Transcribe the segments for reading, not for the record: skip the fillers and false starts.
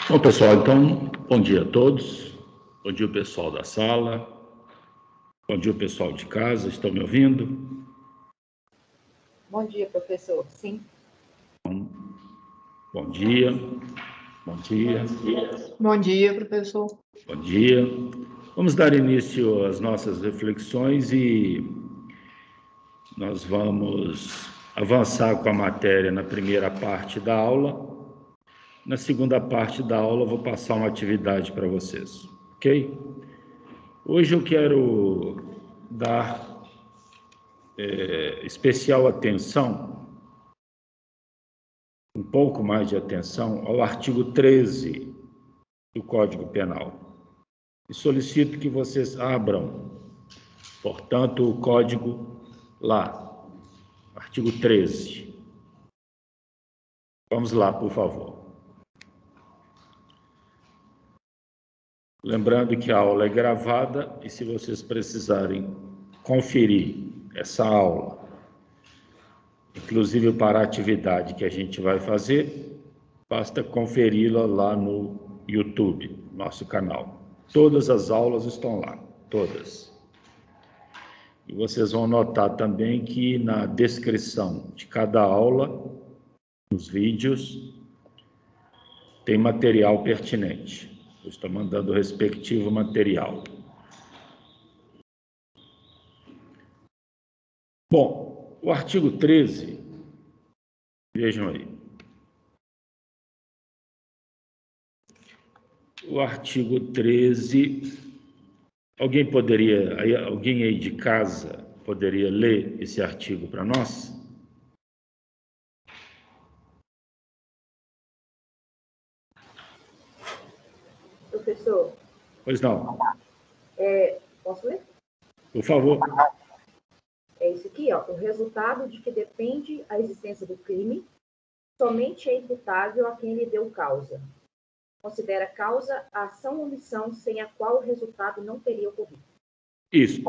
Bom, pessoal, então, bom dia a todos. Bom dia, o pessoal da sala. Bom dia, o pessoal de casa. Estão me ouvindo? Bom dia, professor. Sim. Bom dia. Bom dia. Bom dia, professor. Bom dia. Vamos dar início às nossas reflexões e nós vamos avançar com a matéria na primeira parte da aula. Na segunda parte da aula, eu vou passar uma atividade para vocês, ok? Hoje eu quero dar especial atenção, um pouco mais de atenção, ao artigo 13 do Código Penal. E solicito que vocês abram, portanto, o código lá, artigo 13. Vamos lá, por favor. Lembrando que a aula é gravada e se vocês precisarem conferir essa aula, inclusive para a atividade que a gente vai fazer, basta conferi-la lá no YouTube, nosso canal. Todas as aulas estão lá, todas. E vocês vão notar também que na descrição de cada aula, nos vídeos, tem material pertinente. Eu estou mandando o respectivo material. Bom, o artigo 13, vejam aí. O artigo 13, alguém aí de casa poderia ler esse artigo para nós? Professor. Pois não. Posso ler? Por favor. É isso aqui, ó. O resultado de que depende a existência do crime somente é imputável a quem lhe deu causa. Considera causa a ação ou omissão sem a qual o resultado não teria ocorrido. Isso,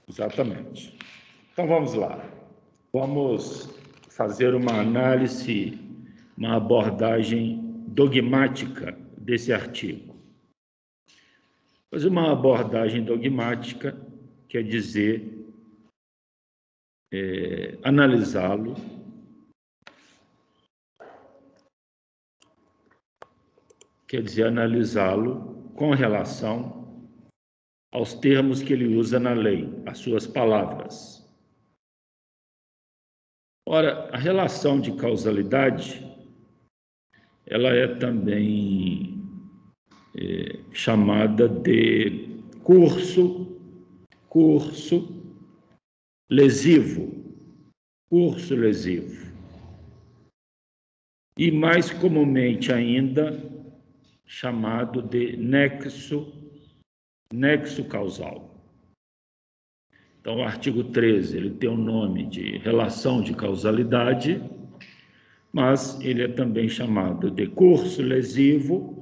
exatamente. Então vamos lá. Vamos fazer uma análise, uma abordagem dogmática desse artigo. Fazer uma abordagem dogmática quer dizer analisá-lo com relação aos termos que ele usa na lei, as suas palavras. Ora, a relação de causalidade, ela é também chamada de curso lesivo, e mais comumente ainda chamado de nexo causal. Então, o artigo 13, ele tem o nome de relação de causalidade, mas ele é também chamado de curso lesivo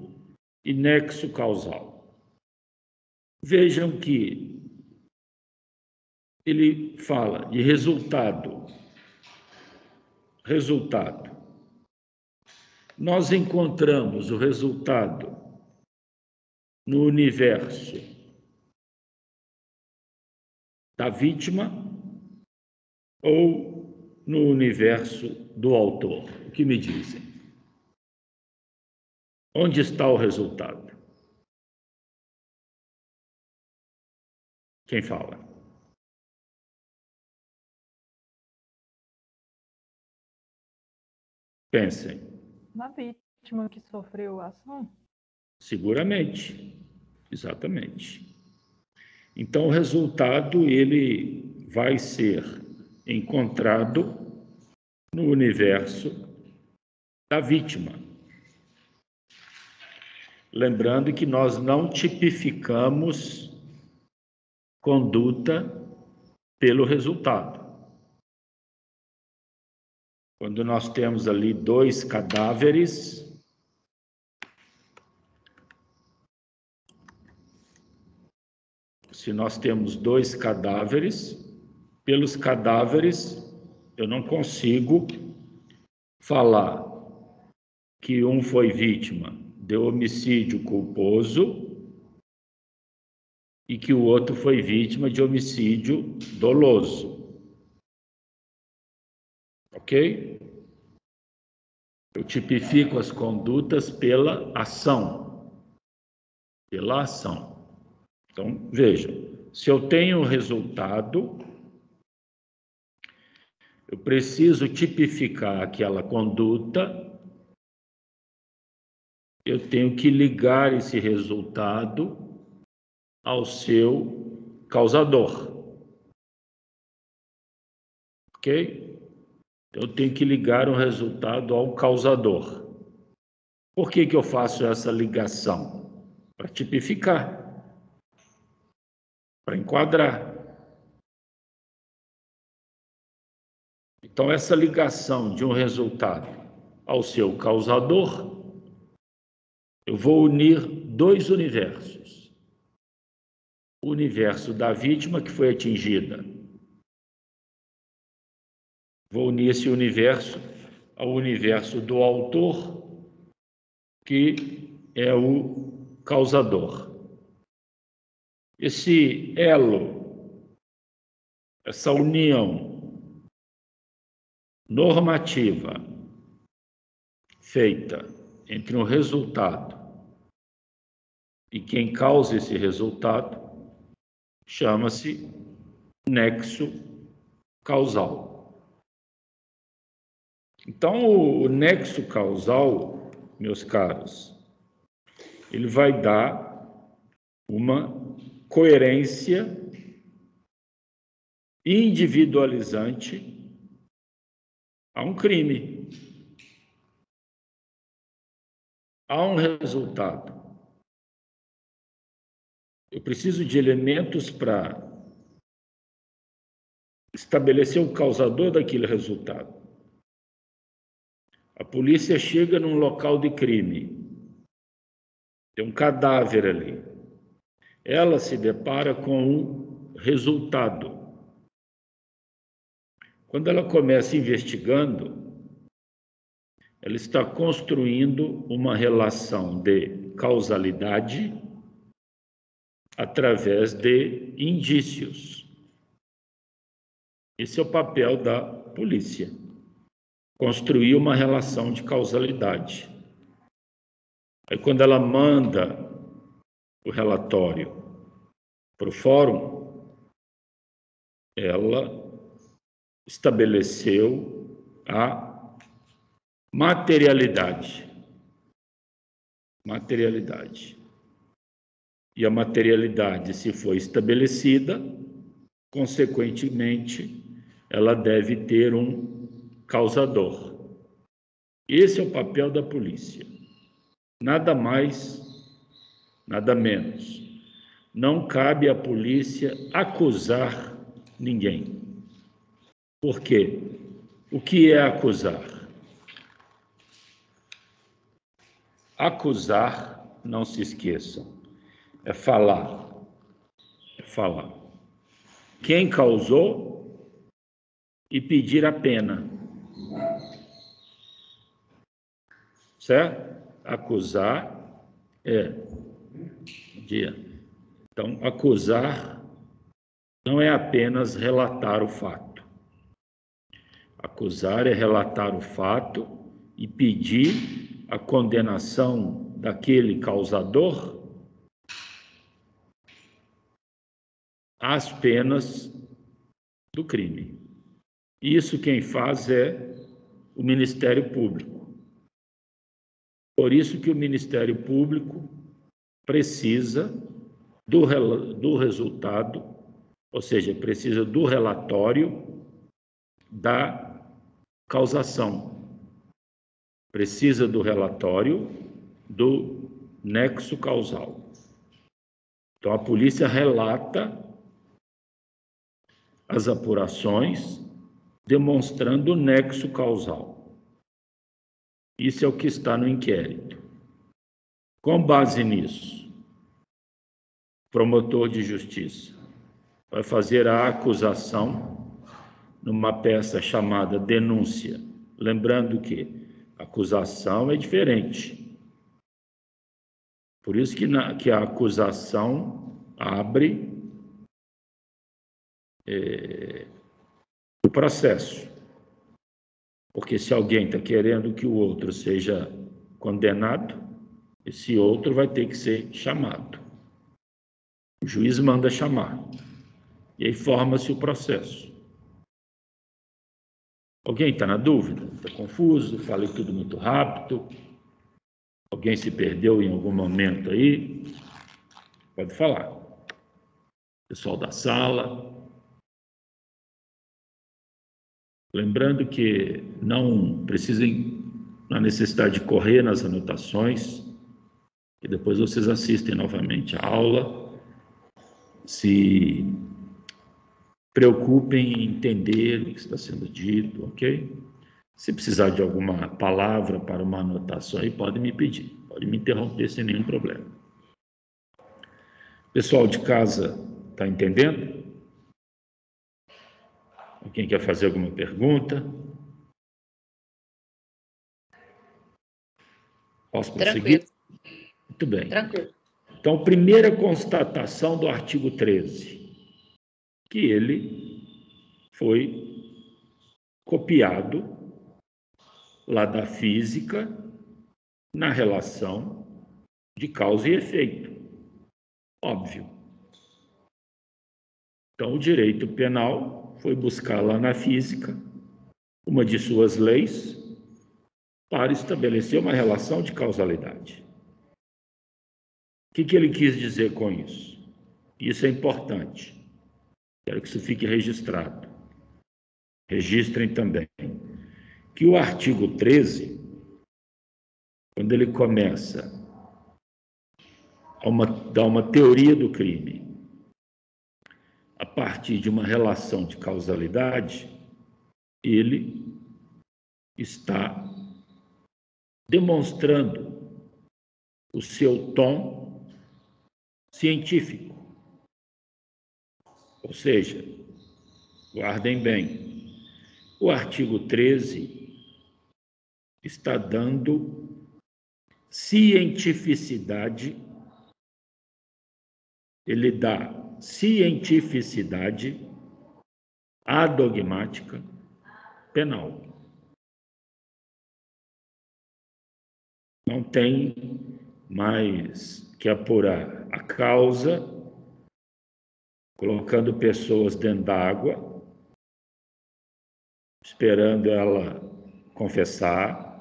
e nexo causal. Vejam que ele fala de resultado. Nós encontramos o resultado no universo da vítima ou no universo do autor? O que me dizem? Onde está o resultado? Quem fala? Pensem. Na vítima que sofreu a ação? Seguramente, exatamente. Então, o resultado, ele vai ser encontrado no universo da vítima. Lembrando que nós não tipificamos conduta pelo resultado. Quando nós temos ali 2 cadáveres, se nós temos 2 cadáveres, pelos cadáveres eu não consigo falar que um foi vítima de homicídio culposo e que o outro foi vítima de homicídio doloso. Ok? Eu tipifico as condutas pela ação. Pela ação. Então, veja, se eu tenho o resultado, eu preciso tipificar aquela conduta, eu tenho que ligar esse resultado ao seu causador. Ok? Eu tenho que ligar o resultado ao causador. Por que eu faço essa ligação? Para tipificar, para enquadrar. Então, essa ligação de um resultado ao seu causador, eu vou unir dois universos. O universo da vítima que foi atingida. Vou unir esse universo ao universo do autor, que é o causador. Esse elo, essa união normativa feita entre um resultado e quem causa esse resultado chama-se nexo causal. Então, o nexo causal, meus caros, ele vai dar uma coerência individualizante a um crime, a um resultado. Eu preciso de elementos para estabelecer o causador daquele resultado. A polícia chega num local de crime, tem um cadáver ali. Ela se depara com um resultado. Quando ela começa investigando, ela está construindo uma relação de causalidade através de indícios. Esse é o papel da polícia. Construir uma relação de causalidade. Aí, quando ela manda o relatório para o fórum, ela estabeleceu a materialidade. Materialidade. E a materialidade, se for estabelecida, consequentemente, ela deve ter um causador. Esse é o papel da polícia. Nada mais, nada menos. Não cabe à polícia acusar ninguém. Por quê? O que é acusar? Acusar, não se esqueçam, é falar. É falar. Quem causou e pedir a pena. Certo? Acusar Então, acusar não é apenas relatar o fato. Acusar é relatar o fato e pedir a condenação daquele causador às penas do crime. Isso quem faz é o Ministério Público. Por isso que o Ministério Público precisa do resultado, ou seja, precisa do relatório da causação. Precisa do relatório do nexo causal. Então, a polícia relata as apurações demonstrando o nexo causal. Isso é o que está no inquérito. Com base nisso, o promotor de justiça vai fazer a acusação numa peça chamada denúncia. Lembrando que acusação é diferente Por isso que a acusação abre o processo. Porque se alguém está querendo que o outro seja condenado, esse outro vai ter que ser chamado. O juiz manda chamar. E aí forma-se o processo. Alguém está na dúvida? Está confuso? Falei tudo muito rápido? Alguém se perdeu em algum momento aí? Pode falar. Pessoal da sala. Lembrando que não precisem, na necessidade de correr nas anotações, e depois vocês assistem novamente a aula. Se preocupem em entender o que está sendo dito, ok? Se precisar de alguma palavra para uma anotação aí, pode me pedir, pode me interromper sem nenhum problema. Pessoal de casa, está entendendo? Quem quer fazer alguma pergunta? Posso prosseguir? Tranquilo. Muito bem. Tranquilo. Então, primeira constatação do artigo 13, que ele foi copiado lá da física na relação de causa e efeito. Óbvio. Então, o direito penal foi buscar lá na física uma de suas leis para estabelecer uma relação de causalidade. O que ele quis dizer com isso? Isso é importante. Quero que isso fique registrado. Registrem também que o artigo 13, quando ele começa a dar uma teoria do crime a partir de uma relação de causalidade, ele está demonstrando o seu tom científico. Ou seja, guardem bem, o artigo 13 está dando cientificidade, ele dá cientificidade à dogmática penal. Não tem mais que apurar a causa, colocando pessoas dentro d'água, esperando ela confessar.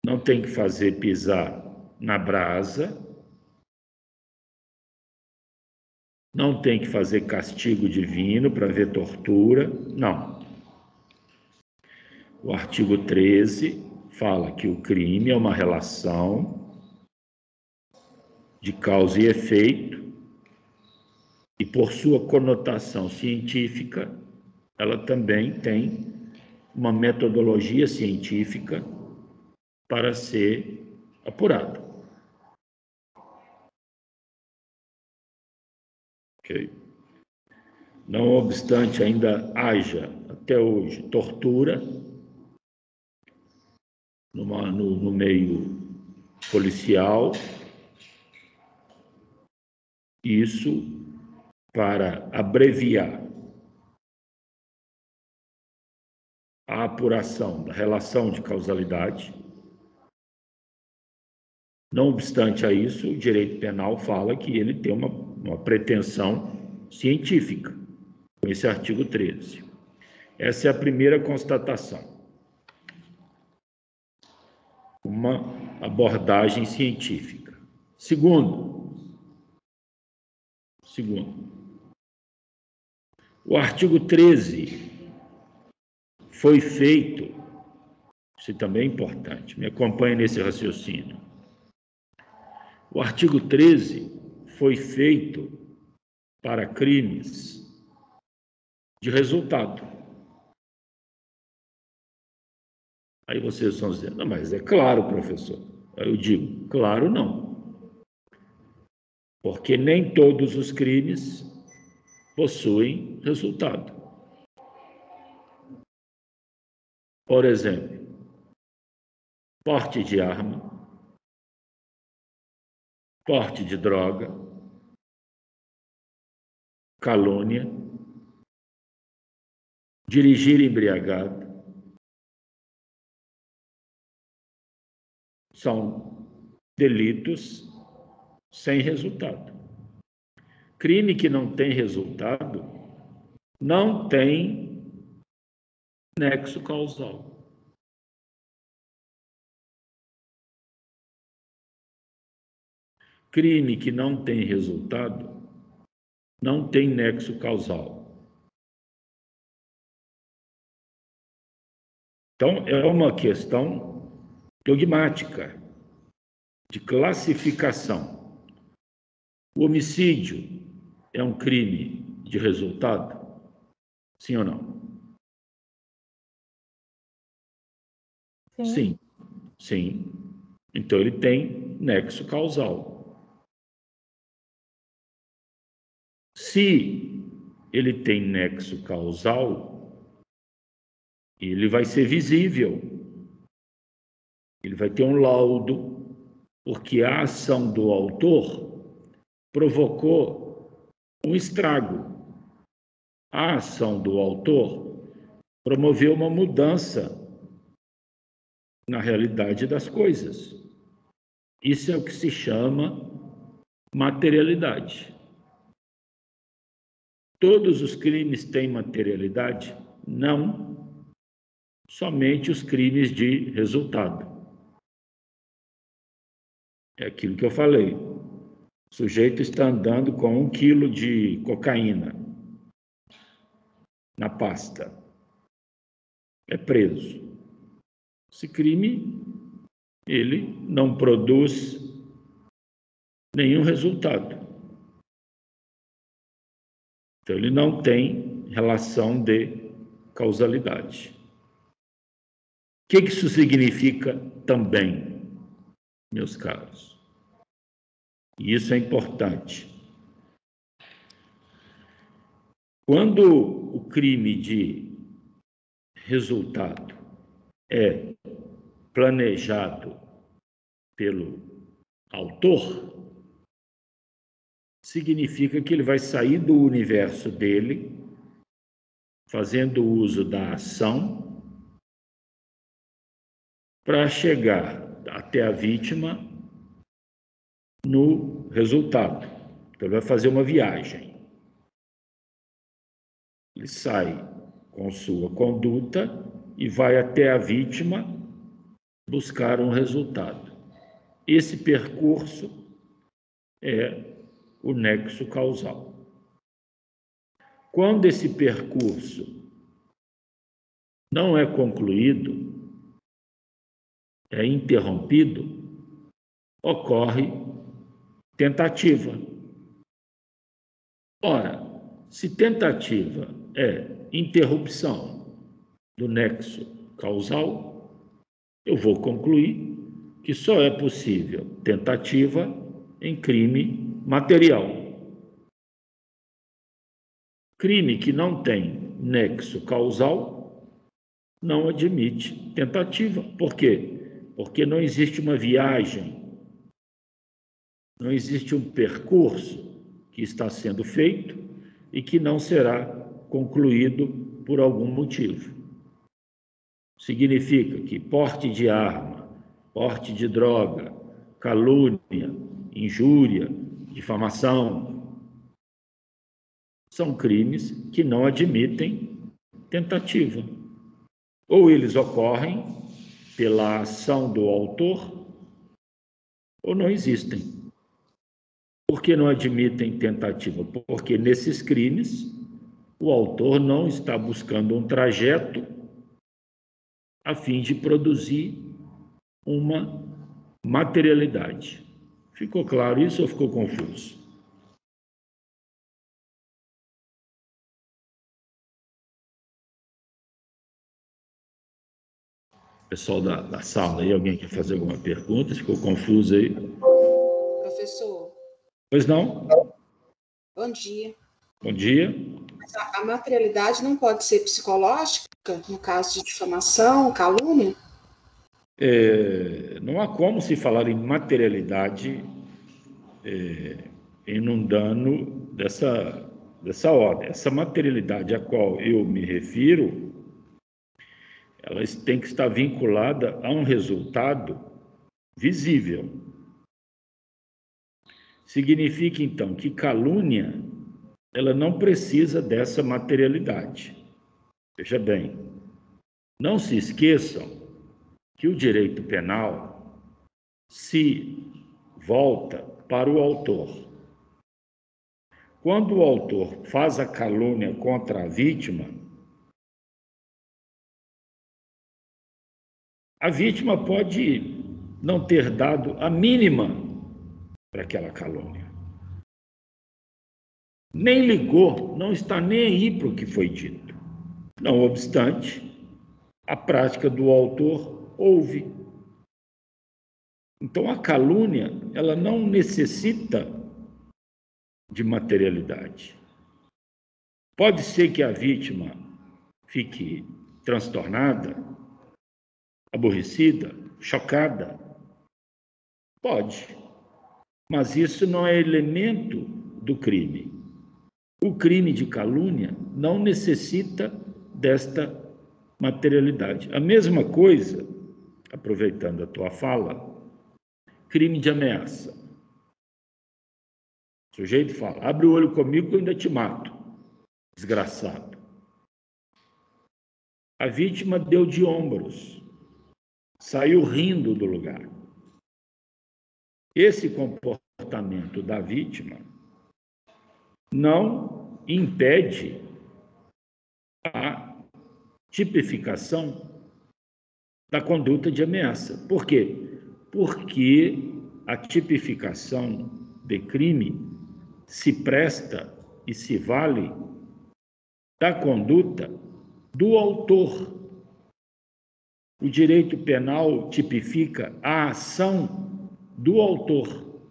Não tem que fazer pisar na brasa. Não tem que fazer castigo divino para ver tortura. Não. O artigo 13 fala que o crime é uma relação de causa e efeito, e por sua conotação científica, ela também tem uma metodologia científica para ser apurado. Ok? Não obstante ainda haja, até hoje, tortura no meio policial, isso para abreviar a apuração da relação de causalidade. Não obstante a isso, o direito penal fala que ele tem uma pretensão científica, com esse artigo 13. Essa é a primeira constatação. Uma abordagem científica. Segundo, o artigo 13 foi feito, isso também é importante, me acompanhe nesse raciocínio. O artigo 13 foi feito para crimes de resultado. Aí vocês estão dizendo, não, mas é claro, professor. Aí eu digo, claro não. Porque nem todos os crimes possuem resultado. Por exemplo, porte de arma, porte de droga, calúnia, dirigir embriagado. São delitos sem resultado. Crime que não tem resultado não tem nexo causal. Crime que não tem resultado não tem nexo causal. Então, é uma questão dogmática, de classificação. O homicídio é um crime de resultado? Sim ou não? Sim. Sim. Então, ele tem nexo causal. Se ele tem nexo causal, ele vai ser visível. Ele vai ter um laudo, porque a ação do autor provocou um estrago. A ação do autor promoveu uma mudança na realidade das coisas. Isso é o que se chama materialidade. Todos os crimes têm materialidade? Não. Somente os crimes de resultado. É aquilo que eu falei. O sujeito está andando com 1 quilo de cocaína na pasta. É preso. Esse crime, ele não produz nenhum resultado. Então, ele não tem relação de causalidade. O que isso significa também, meus caros? E isso é importante. Quando o crime de resultado é planejado pelo autor, significa que ele vai sair do universo dele, fazendo uso da ação, para chegar até a vítima no resultado. Então, ele vai fazer uma viagem. Ele sai com sua conduta e vai até a vítima buscar um resultado. Esse percurso é o nexo causal. Quando esse percurso não é concluído, é interrompido, ocorre tentativa. Ora, se tentativa é interrupção do nexo causal, eu vou concluir que só é possível tentativa em crime material. Crime que não tem nexo causal não admite tentativa. Por quê? Porque não existe uma viagem, não existe um percurso que está sendo feito e que não será concluído por algum motivo. Significa que porte de arma, porte de droga, calúnia, injúria, difamação, são crimes que não admitem tentativa. Ou eles ocorrem pela ação do autor, ou não existem. Por que não admitem tentativa? Porque nesses crimes, o autor não está buscando um trajeto a fim de produzir uma materialidade. Ficou claro isso ou ficou confuso? Pessoal da sala aí, alguém quer fazer alguma pergunta? Ficou confuso aí? Professor. Pois não? Bom dia. Bom dia. Mas a materialidade não pode ser psicológica, no caso de difamação, calúnia? Não há como se falar em materialidade em um dano dessa ordem. Essa materialidade a qual eu me refiro, ela tem que estar vinculada a um resultado visível. Significa, então, que calúnia, ela não precisa dessa materialidade. Veja bem, não se esqueçam que o direito penal se volta para o autor. Quando o autor faz a calúnia contra a vítima pode não ter dado a mínima para aquela calúnia. Nem ligou, não está nem aí para o que foi dito. Não obstante, a prática do autor houve. Então, a calúnia, ela não necessita de materialidade. Pode ser que a vítima fique transtornada, aborrecida, chocada. Pode. Mas isso não é elemento do crime. O crime de calúnia não necessita desta materialidade. A mesma coisa, aproveitando a tua fala, crime de ameaça. O sujeito fala, abre o olho comigo que eu ainda te mato, desgraçado. A vítima deu de ombros, saiu rindo do lugar. Esse comportamento da vítima não impede a tipificação da conduta de ameaça. Por quê? Porque a tipificação de crime se presta e se vale da conduta do autor. O direito penal tipifica a ação do autor.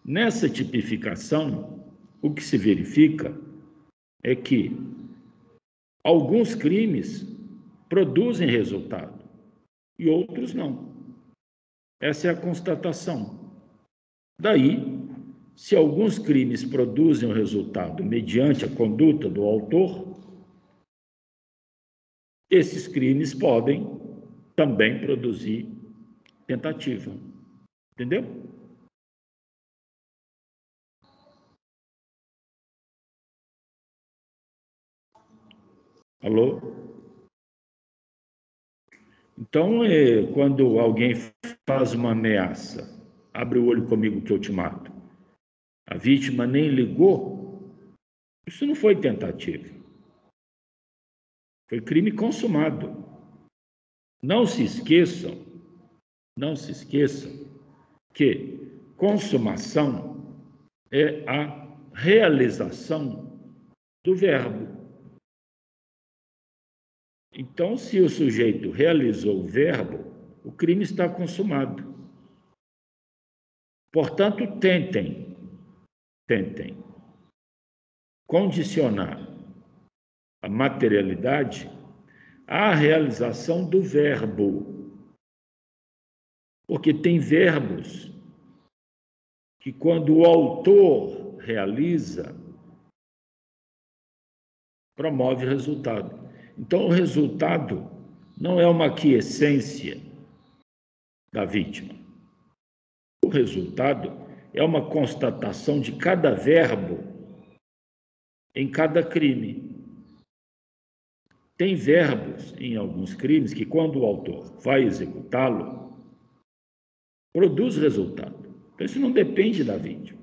Nessa tipificação, o que se verifica é que alguns crimes produzem resultado e outros não. Essa é a constatação. Daí, se alguns crimes produzem o resultado mediante a conduta do autor, esses crimes podem também produzir tentativa. Entendeu? Alô? Então, quando alguém faz uma ameaça, abre o olho comigo que eu te mato, a vítima nem ligou, isso não foi tentativa. Foi crime consumado. Não se esqueçam que consumação é a realização do verbo. Então, se o sujeito realizou o verbo, o crime está consumado. Portanto, tentem condicionar a materialidade à realização do verbo. Porque tem verbos que, quando o autor realiza, promove resultado. Então, o resultado não é uma aquiescência da vítima. O resultado é uma constatação de cada verbo em cada crime. Tem verbos em alguns crimes que, quando o autor vai executá-lo, produz resultado. Então, isso não depende da vítima.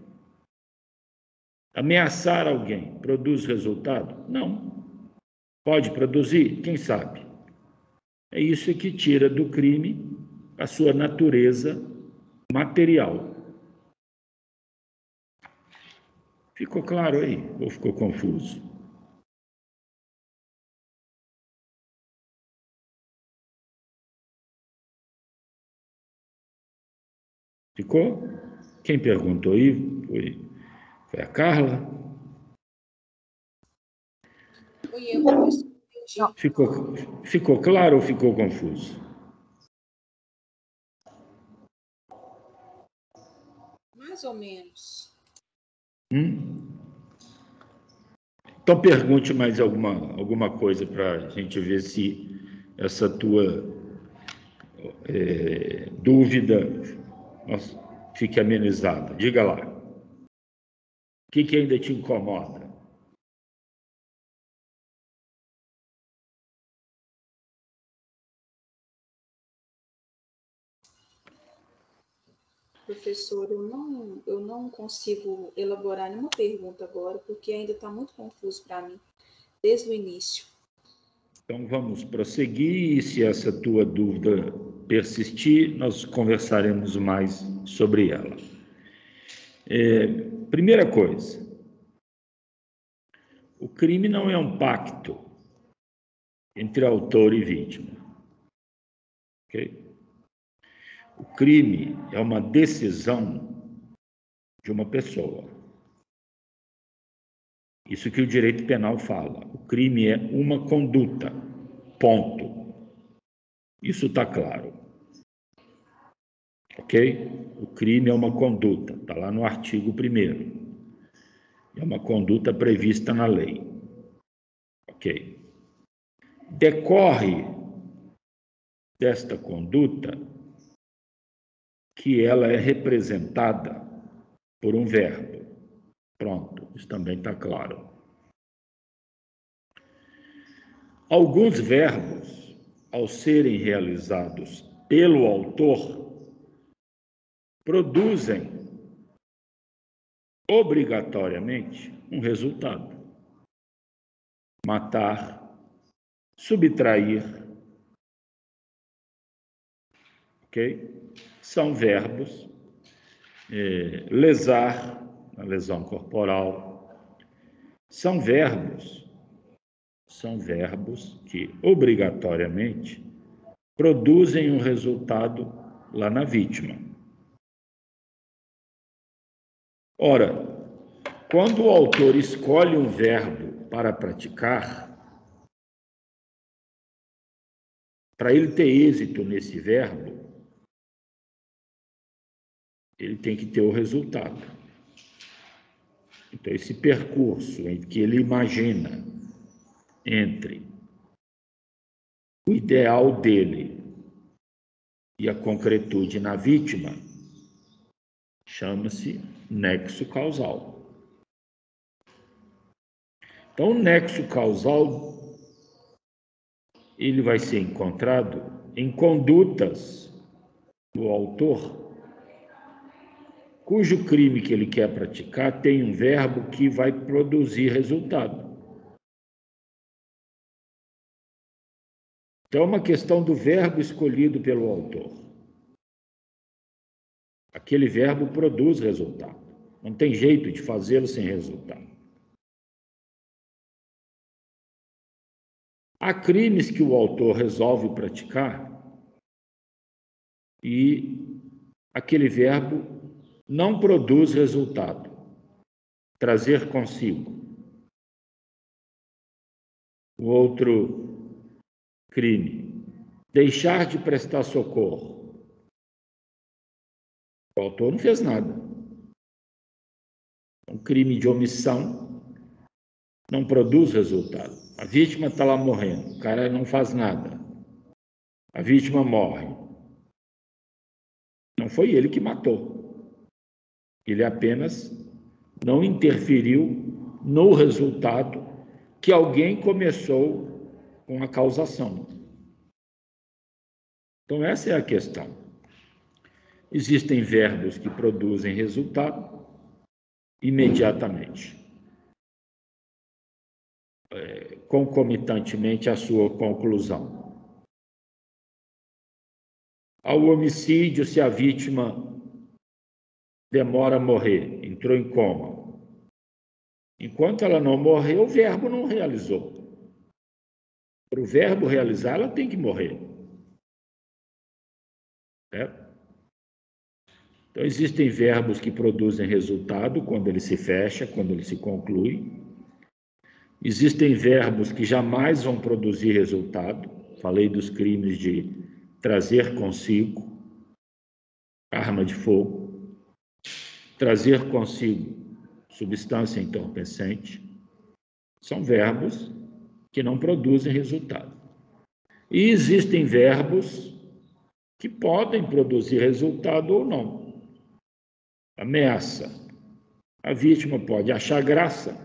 Ameaçar alguém produz resultado? Não. Pode produzir? Quem sabe? É isso que tira do crime a sua natureza material. Ficou claro aí? Ou ficou confuso? Ficou? Quem perguntou aí foi a Carla? Foi eu, professor. Ficou claro ou ficou confuso? Mais Mais ou menos. Então, pergunte mais alguma coisa para a gente ver se essa tua dúvida fique amenizada. Diga lá. O que ainda te incomoda? Professor, eu não consigo elaborar nenhuma pergunta agora, porque ainda está muito confuso para mim, desde o início. Então, vamos prosseguir, e se essa tua dúvida persistir, nós conversaremos mais sobre ela. Primeira coisa, o crime não é um pacto entre autor e vítima. Ok? O crime é uma decisão de uma pessoa. Isso que o direito penal fala. O crime é uma conduta. Ponto. Isso está claro. Ok? O crime é uma conduta. Está lá no artigo 1º. É uma conduta prevista na lei. Ok? Decorre desta conduta que ela é representada por um verbo. Pronto, isso também está claro. Alguns verbos, ao serem realizados pelo autor, produzem obrigatoriamente um resultado. Matar, subtrair, ok? São verbos. Lesar, a lesão corporal, são verbos que obrigatoriamente produzem um resultado lá na vítima. Ora, quando o autor escolhe um verbo para praticar, para ele ter êxito nesse verbo, ele tem que ter o resultado. Então, esse percurso em que ele imagina entre o ideal dele e a concretude na vítima, chama-se nexo causal. Então, o nexo causal, ele vai ser encontrado em condutas do autor, cujo crime que ele quer praticar tem um verbo que vai produzir resultado. Então, é uma questão do verbo escolhido pelo autor. Aquele verbo produz resultado. Não tem jeito de fazê-lo sem resultado. Há crimes que o autor resolve praticar e aquele verbo não produz resultado. Trazer consigo. O outro crime, deixar de prestar socorro. O autor não fez nada. Um crime de omissão não produz resultado. A vítima está lá morrendo, o cara não faz nada. A vítima morre. Não foi ele que matou. Ele apenas não interferiu no resultado que alguém começou com a causação. Então, essa é a questão. Existem verbos que produzem resultado imediatamente, concomitantemente à sua conclusão. Ao homicídio, se a vítima demora a morrer, entrou em coma, enquanto ela não morreu, o verbo não realizou. Para o verbo realizar, ela tem que morrer. Certo? Então, existem verbos que produzem resultado quando ele se fecha, quando ele se conclui. Existem verbos que jamais vão produzir resultado. Falei dos crimes de trazer consigo arma de fogo. trazer consigo substância entorpecente, são verbos que não produzem resultado. E existem verbos que podem produzir resultado ou não. Ameaça. A vítima pode achar graça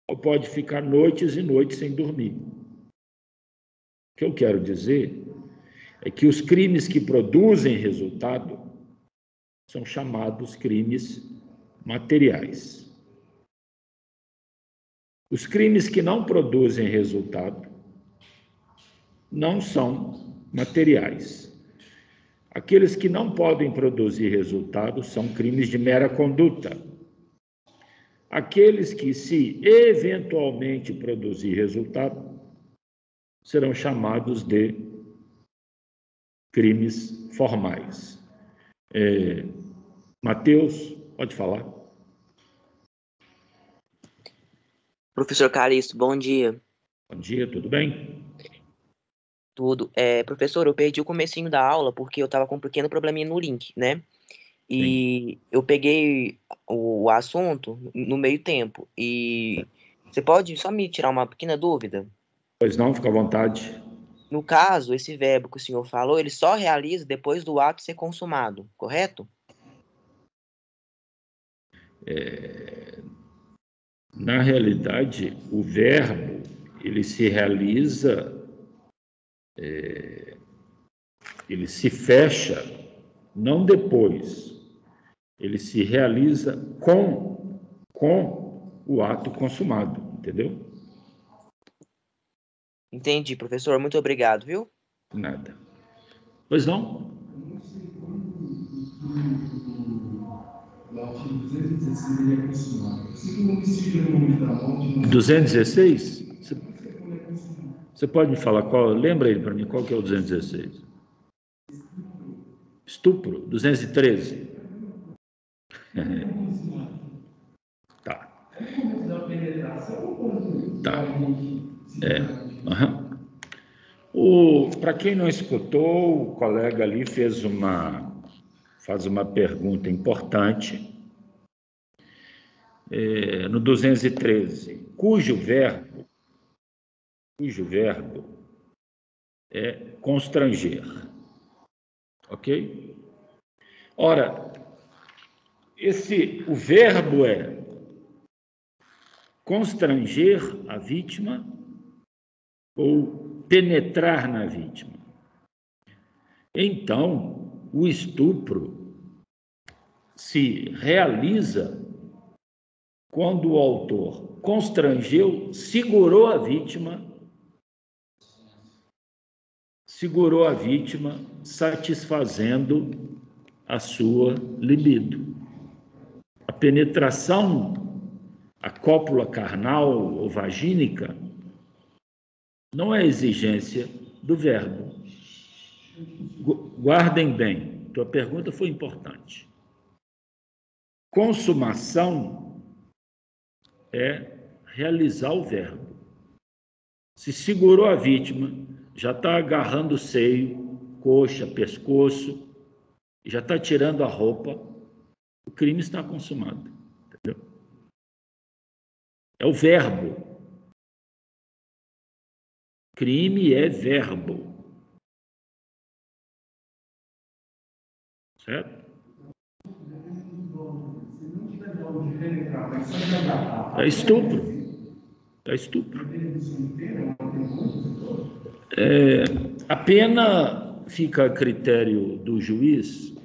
ou pode ficar noites e noites sem dormir. O que eu quero dizer é que os crimes que produzem resultado são chamados crimes materiais. Os crimes que não produzem resultado não são materiais. Aqueles que não podem produzir resultado são crimes de mera conduta. Aqueles que, se eventualmente produzir resultado, serão chamados de crimes formais. Matheus, pode falar. Professor Calixto, bom dia. Bom dia, tudo bem? Tudo. Professor, eu perdi o comecinho da aula porque eu estava com um pequeno probleminha no link, né? E eu peguei o assunto no meio tempo. E você pode só me tirar uma pequena dúvida? Pois não, fica à vontade. No caso, esse verbo que o senhor falou, ele só realiza depois do ato ser consumado, correto? Na realidade, o verbo, ele se realiza, ele se fecha, não depois, ele se realiza com o ato consumado, entendeu? Entendi, professor. Muito obrigado, viu? Nada. Pois não? O artigo 216 ele é consumado. Se o homicídio no momento da morte... 216? Você pode me falar qual? Lembra ele para mim, qual que é o 216? Estupro, 213. Tá. Tá. Para quem não escutou, o colega ali faz uma pergunta importante. No 213, cujo verbo é constranger. Ok? Ora, o verbo é constranger a vítima ou penetrar na vítima. Então, o estupro se realiza quando o autor constrangeu, segurou a vítima, satisfazendo a sua libido. A penetração, a cópula carnal ou vagínica, não é exigência do verbo. Guardem bem, tua pergunta foi importante. Consumação é realizar o verbo. Se segurou a vítima, já está agarrando o seio, coxa, pescoço, já está tirando a roupa, o crime está consumado. Entendeu? É o verbo. Crime é verbo. Certo? É estupro. É estupro. A pena fica a critério do juiz,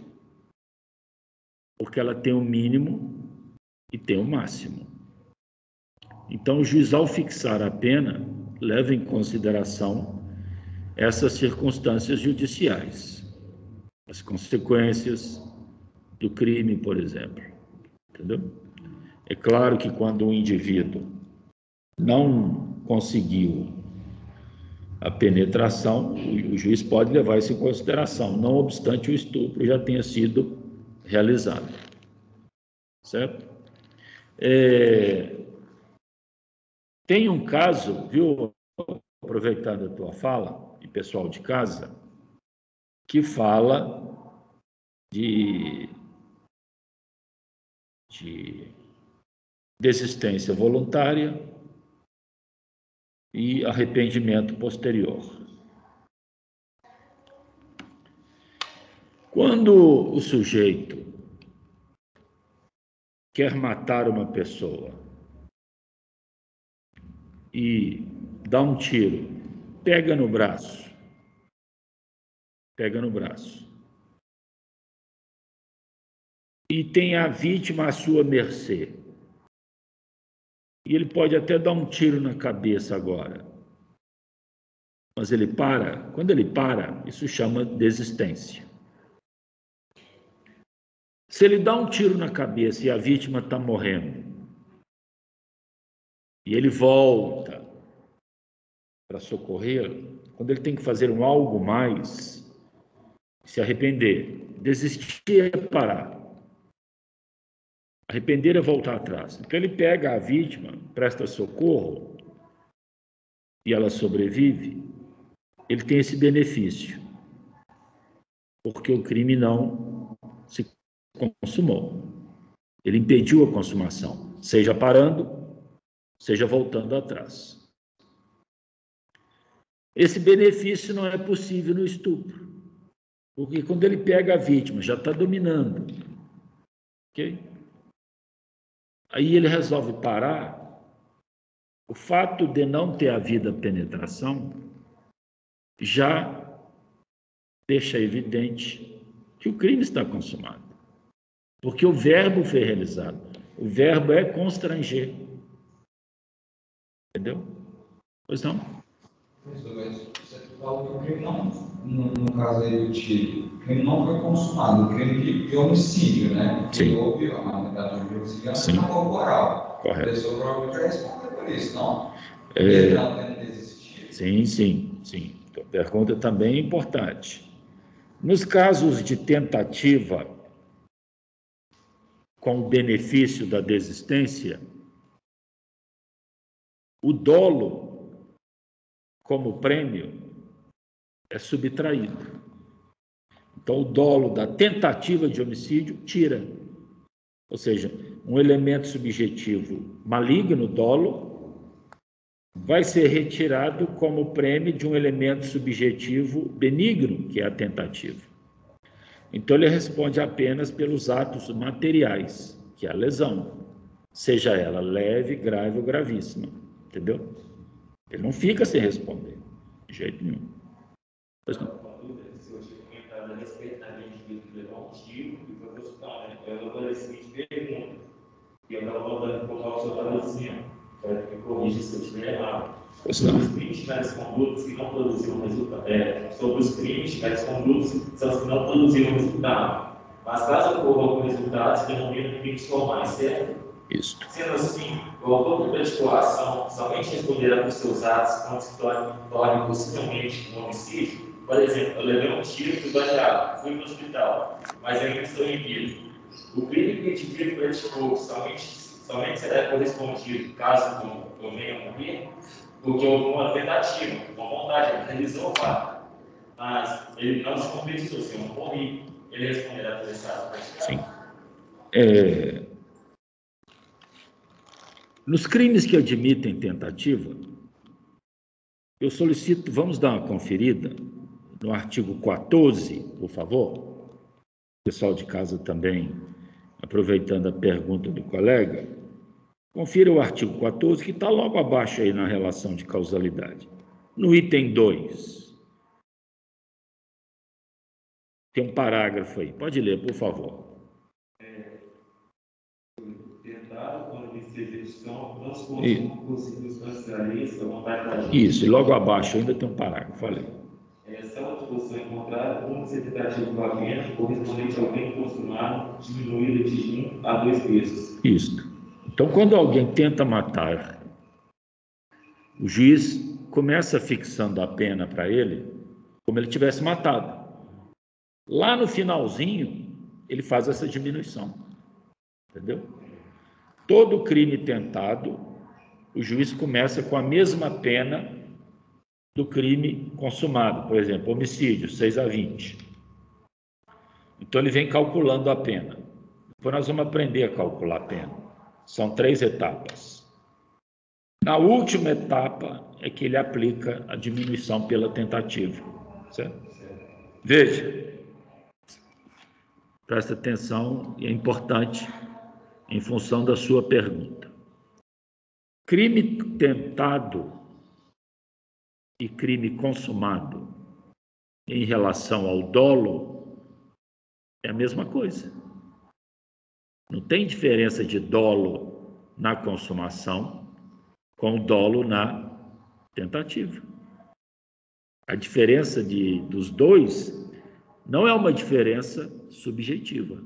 porque ela tem o mínimo e tem o máximo. Então, o juiz, ao fixar a pena, leva em consideração essas circunstâncias judiciais, as consequências do crime, por exemplo. Entendeu? É claro que quando um indivíduo não conseguiu a penetração, o juiz pode levar isso em consideração, não obstante o estupro já tenha sido realizado. Certo? Tem um caso, viu, aproveitando a tua fala, e pessoal de casa, que fala de desistência voluntária e arrependimento posterior. Quando o sujeito quer matar uma pessoa e dá um tiro, pega no braço, e tem a vítima à sua mercê, e ele pode até dar um tiro na cabeça agora, mas ele para. Quando ele para, isso chama desistência. Se ele dá um tiro na cabeça e a vítima está morrendo, e ele volta para socorrê-lo, quando ele tem que fazer um algo mais, se arrepender. Desistir é parar. Arrepender é voltar atrás. Então ele pega a vítima, presta socorro, e ela sobrevive, ele tem esse benefício, porque o crime não se consumou. Ele impediu a consumação, seja parando, seja voltando atrás. Esse benefício não é possível no estupro, porque quando ele pega a vítima, já está dominando, ok? Aí ele resolve parar. O fato de não ter havido a penetração já deixa evidente que o crime está consumado, porque o verbo foi realizado. O verbo é constranger. Entendeu? Pois não? Você falou que o crime não, no caso aí do tiro, o crime não foi consumado, o crime de homicídio, né? Sim. Houve uma tentativa de homicídio, Sim. não corporal. Correto. A pessoa provavelmente vai responder por isso, não? É... Não tendo desistido. Sim. Então, a pergunta também é importante. Nos casos de tentativa com o benefício da desistência, o dolo como prêmio é subtraído. Então, o dolo da tentativa de homicídio tira. Ou seja, um elemento subjetivo maligno, dolo, vai ser retirado como prêmio de um elemento subjetivo benigno, que é a tentativa. Então, ele responde apenas pelos atos materiais, que é a lesão, seja ela leve, grave ou gravíssima. Entendeu? Ele não fica sem responder, de jeito nenhum. Pois não. Se eu tinha comentado a respeito da minha indivíduo que levou um tiro e foi para o hospital, né? Eu agora a seguinte pergunta, e eu estava voltando por causa do seu traduzinho, para que corrija se eu estiver errado. Sobre os crimes tais condutas que não produziram resultado. Sobre os crimes tais condutas são os que não produziram resultado. Mas caso ocorra algum resultado, se denomina crimes formais, certo? Isso. Sendo assim, o autor que praticou a ação somente responderá por seus atos quando se torne possivelmente um homicídio. Por exemplo, eu levei um tiro, fui baleado, fui para o hospital, mas ainda estou em vida. O crime que o indivíduo praticou somente será correspondido caso eu venha a morrer, porque houve uma tentativa, uma vontade, ele realizou o fato, mas ele não se compensou, se eu não morri, ele responderá por esse ato praticado. Sim. Nos crimes que admitem tentativa, eu solicito, vamos dar uma conferida no artigo 14, por favor. O pessoal de casa também, aproveitando a pergunta do colega, confira o artigo 14, que está logo abaixo aí na relação de causalidade. No item 2, tem um parágrafo aí. Pode ler, por favor. Isso, e logo abaixo ainda tem um parágrafo, falei. Essa disposição encontrada, como ser tentativa do agente correspondente ao bem consumado, diminuída de 1 a 2 vezes. Isso. Então, quando alguém tenta matar, o juiz começa fixando a pena para ele como ele tivesse matado. Lá no finalzinho, ele faz essa diminuição. Entendeu? Todo crime tentado, o juiz começa com a mesma pena do crime consumado. Por exemplo, homicídio, 6 a 20. Então, ele vem calculando a pena. Depois nós vamos aprender a calcular a pena. São 3 etapas. Na última etapa é que ele aplica a diminuição pela tentativa. Certo? Veja, presta atenção, e é importante em função da sua pergunta. Crime tentado e crime consumado em relação ao dolo é a mesma coisa. Não tem diferença de dolo na consumação com dolo na tentativa. A diferença dos dois não é uma diferença subjetiva.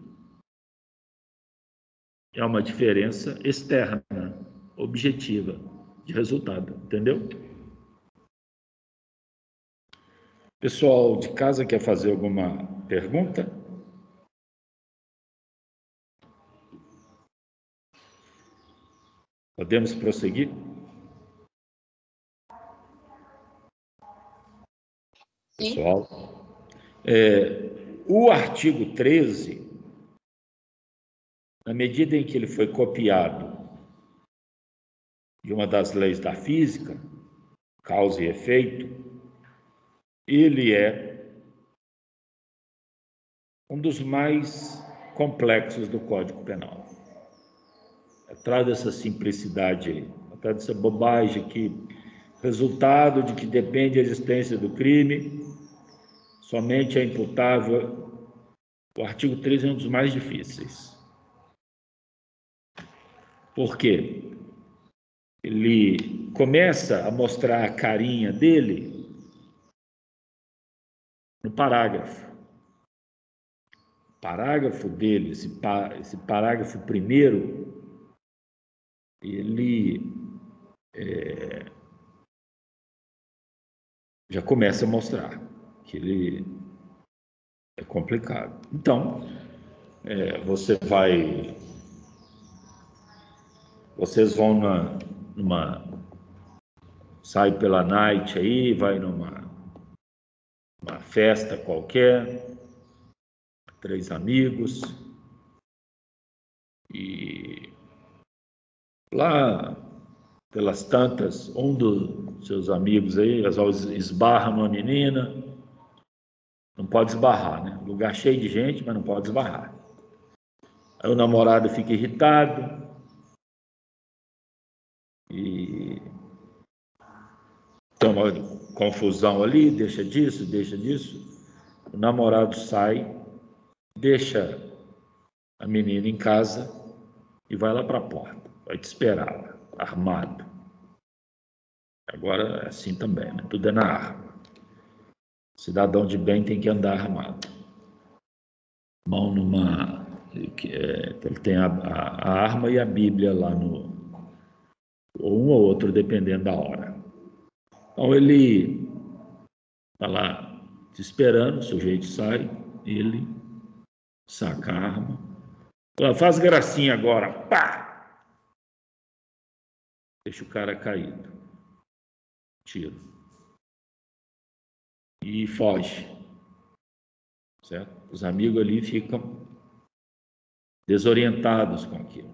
É uma diferença externa, objetiva, de resultado. Entendeu? Pessoal de casa quer fazer alguma pergunta? Podemos prosseguir? Pessoal, o artigo 13, na medida em que ele foi copiado de uma das leis da física, causa e efeito, ele é um dos mais complexos do Código Penal. Atrás dessa simplicidade aí, atrás dessa bobagem aqui, resultado de que depende a existência do crime, somente é imputável. O artigo 13 é um dos mais difíceis. Por quê? Ele começa a mostrar a carinha dele no parágrafo. O parágrafo dele, esse parágrafo primeiro, ele já começa a mostrar que ele é complicado. Então, vocês vão sai pela night aí, vai numa festa qualquer, 3 amigos, e lá pelas tantas, um dos seus amigos aí, às vezes esbarra numa menina, não pode esbarrar, né? Lugar cheio de gente, mas não pode esbarrar. Aí o namorado fica irritado e tem uma confusão ali, deixa disso. O namorado sai, deixa a menina em casa e vai lá para a porta, vai te esperar, armado. Agora é assim também, né? Tudo é na arma. Cidadão de bem tem que andar armado. Mão numa... Ele tem a arma e a Bíblia lá ou um ou outro, dependendo da hora. Então ele está lá te esperando, o sujeito sai, ele saca a arma. Fala, faz gracinha agora, pá! Deixa o cara caído. Tiro. E foge. Certo? Os amigos ali ficam desorientados com aquilo.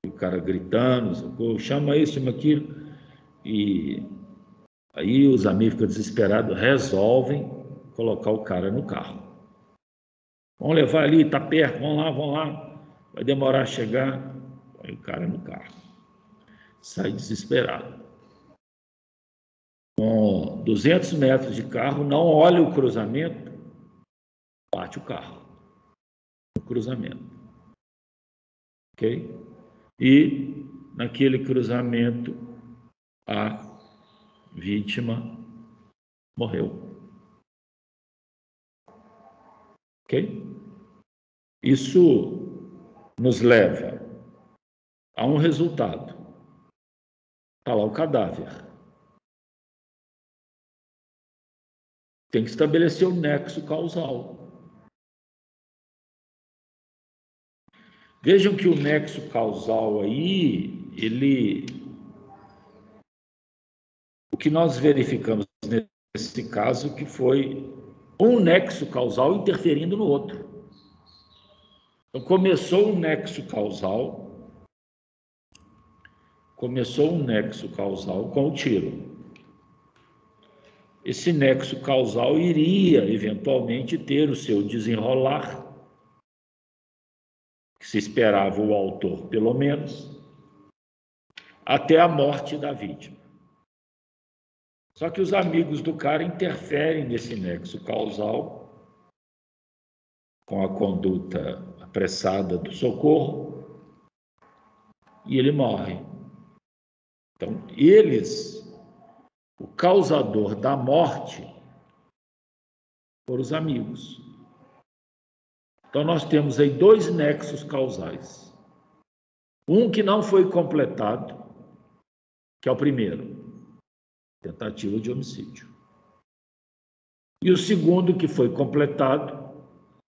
O cara gritando, chama isso, chama aquilo. E aí os amigos ficam desesperados, resolvem colocar o cara no carro. Vamos levar ali, tá perto, vamos lá. Vai demorar a chegar. Põe o cara no carro. Sai desesperado. Com 200 metros de carro, não olha o cruzamento, bate o carro no cruzamento. Ok? E naquele cruzamento, a vítima morreu. Ok? Isso nos leva a um resultado. Está lá o cadáver. Tem que estabelecer o nexo causal. Vejam que o nexo causal aí, o que nós verificamos nesse caso que foi um nexo causal interferindo no outro. Então, começou um nexo causal com o tiro. Esse nexo causal iria, eventualmente, ter o seu desenrolar, que se esperava o autor, pelo menos, até a morte da vítima. Só que os amigos do cara interferem nesse nexo causal com a conduta apressada do socorro e ele morre. Então, o causador da morte foram os amigos. Então, nós temos aí 2 nexos causais. Um que não foi completado, que é o primeiro, tentativa de homicídio. E o segundo que foi completado,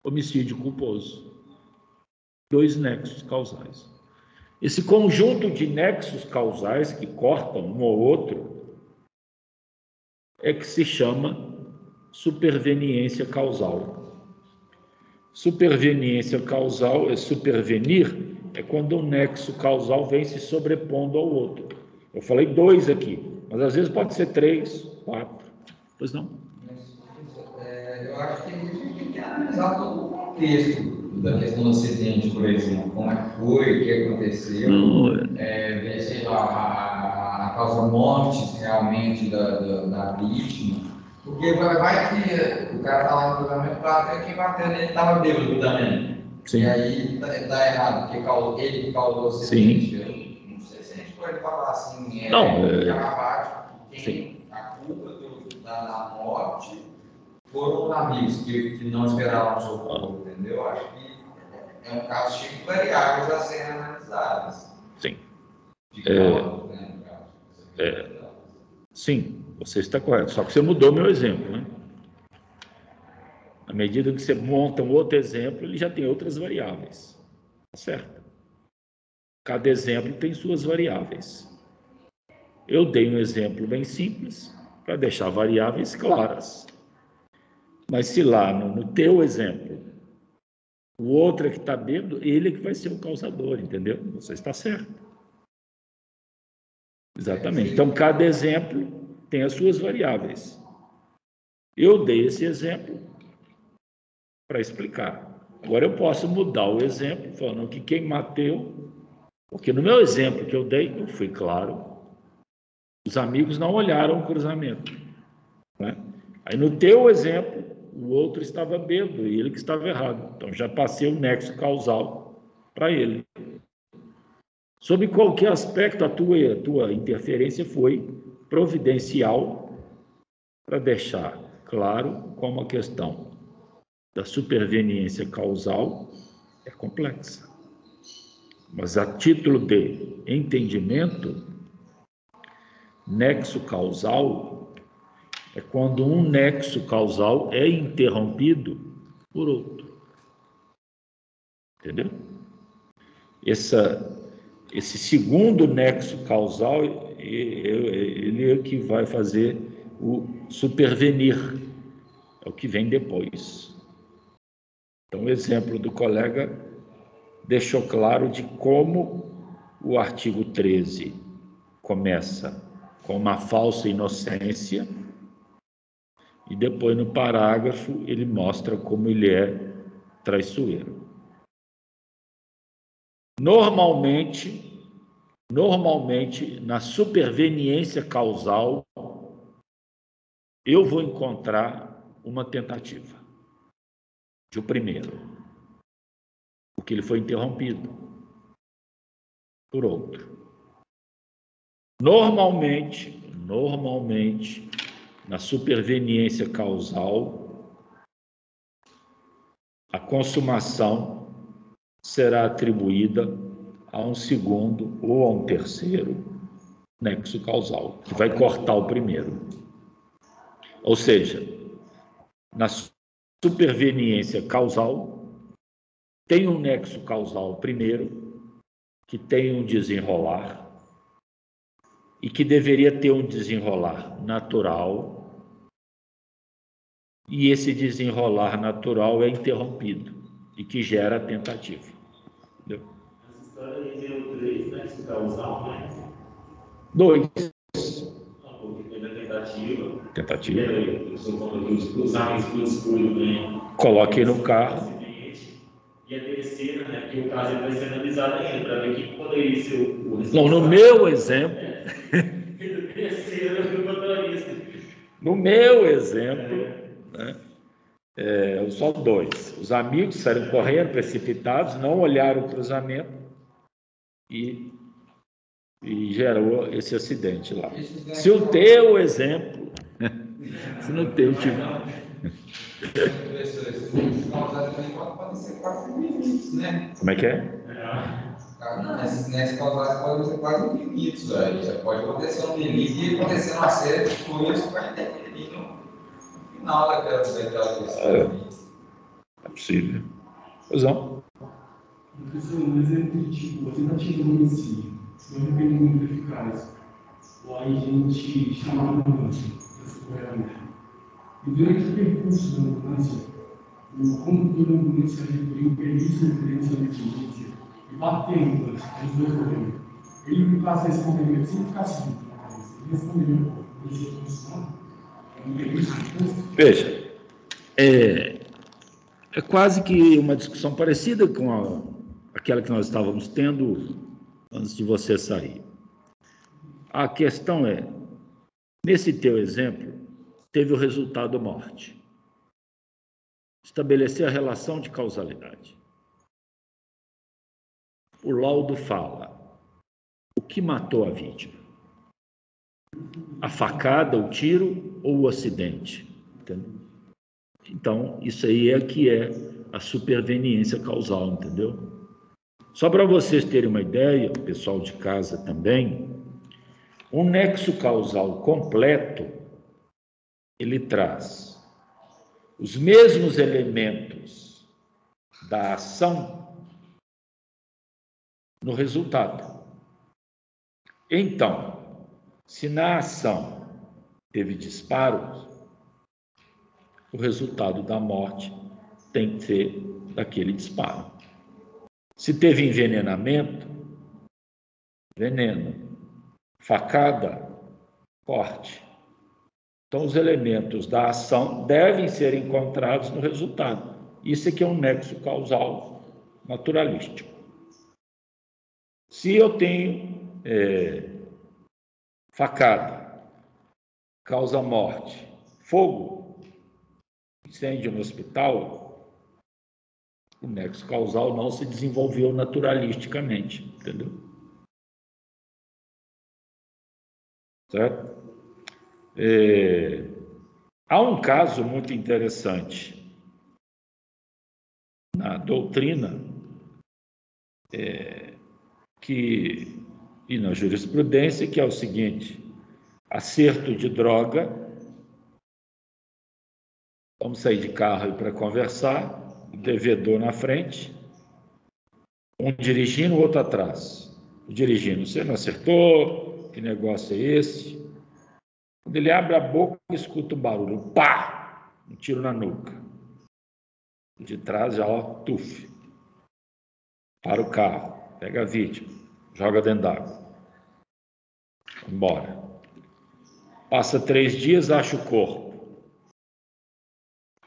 homicídio culposo. 2 nexos causais. Esse conjunto de nexos causais que cortam um ou outro é que se chama superveniência causal. Superveniência causal supervenir é quando um nexo causal vem se sobrepondo ao outro. Eu falei 2 aqui, mas às vezes pode ser 3, 4. Pois não? Eu acho que a gente tem que analisar todo o contexto da questão do acidente, por exemplo. Como é que foi, o que aconteceu, ver, sei lá, a causa morte realmente da vítima. Porque vai que o cara tá lá no julgamento, até quem bateu nele estava bêbado também. Sim. E aí tá errado, porque ele que causou o acidente. Eu não sei se a gente pode falar assim, quem a culpa da morte foram os amigos que não esperavam socorro, entendeu? Acho que é um caso cheio de variáveis a serem analisadas. Sim. De causa, né? Sim, você está correto. Só que você mudou meu exemplo, né? À medida que você monta um outro exemplo, ele já tem outras variáveis. Tá certo? Cada exemplo tem suas variáveis. Eu dei um exemplo bem simples para deixar variáveis claras. Mas se lá no teu exemplo, o outro é que está bêbado, ele é que vai ser o causador, entendeu? Você está certo. Exatamente. Então, cada exemplo tem as suas variáveis. Eu dei esse exemplo para explicar. Agora eu posso mudar o exemplo, falando que quem matou, porque no meu exemplo que eu dei, eu fui claro, os amigos não olharam o cruzamento, né? Aí no teu exemplo, o outro estava bêbado e ele que estava errado. Então já passei o nexo causal para ele. Sob qualquer aspecto, a tua interferência foi providencial para deixar claro como a questão da superveniência causal é complexa. Mas a título de entendimento, nexo causal é quando um nexo causal é interrompido por outro. Entendeu? Esse segundo nexo causal, ele é o que vai fazer o supervenir, é o que vem depois. Então, o exemplo do colega deixou claro de como o artigo 13 começa com uma falsa inocência e depois no parágrafo ele mostra como ele é traiçoeiro. Normalmente, na superveniência causal, eu vou encontrar uma tentativa de o primeiro, porque ele foi interrompido por outro. Normalmente, na superveniência causal, a consumação será atribuída a um segundo ou a um terceiro nexo causal, que vai cortar o primeiro. Ou seja, na superveniência causal, tem um nexo causal primeiro, que tem um desenrolar, e que deveria ter um desenrolar natural, e esse desenrolar natural é interrompido. e que gera a tentativa. Entendeu? Essa história aí deu 3, né? Se causar, né? 2. Não, porque teve a tentativa. Tentativa. E aí, os amigos do escuro, né? Coloquei no carro. E a terceira, né? Que o caso vai ser analisado ainda, para ver quem poderia ser o Não, no meu exemplo. E do terceiro, do motorista. No meu exemplo, né? Só 2. Os amigos saíram correndo, precipitados, não olharam o cruzamento e gerou esse acidente lá. Se o teu exemplo, se no teu tiver. Podem ser quase infinitos, né? Como é que é? Nesses causais podem ser quase infinitos, velho. Já pode acontecer um delito e acontecer uma série de coisas que vai interferir no final daquela questão. É possível. Pois não. Professor, um exemplo de tipo, a tentativa do homicídio, se não depende muito eficaz, o agente chama a ambulância para socorrer a mulher. E durante o percurso da ambulância, o condutor da ambulância referiu perícia referência à emergência e bateu a ambulância, os dois correndo. Ele, no caso, responderia sem ficar assim, ele responderia por execução, Veja, é quase que uma discussão parecida com aquela que nós estávamos tendo antes de você sair. A questão é, nesse teu exemplo, teve o resultado morte. Estabelecer a relação de causalidade. O laudo fala o que matou a vítima. A facada, o tiro ou o acidente. Entendeu? Então, isso aí é que é a superveniência causal, entendeu? Só para vocês terem uma ideia, o pessoal de casa também, um nexo causal completo, ele traz os mesmos elementos da ação no resultado. Então, se na ação teve disparos, o resultado da morte tem que ser daquele disparo. Se teve envenenamento, veneno. Facada, corte. Então, os elementos da ação devem ser encontrados no resultado. Isso aqui é um nexo causal naturalístico. Se eu tenho facada, causa morte, fogo, incêndio no hospital, o nexo causal não se desenvolveu naturalisticamente, entendeu? Certo? Há um caso muito interessante na doutrina e na jurisprudência, que é o seguinte: acerto de droga, vamos sair de carro para conversar, o devedor na frente, um dirigindo, o outro atrás. O dirigindo, você não acertou, que negócio é esse? Quando ele abre a boca, escuta um barulho, pá! Um tiro na nuca. De trás já, ó, tuf. Para o carro, pega a vítima, joga dentro d'água. Embora. Passa 3 dias, acha o corpo.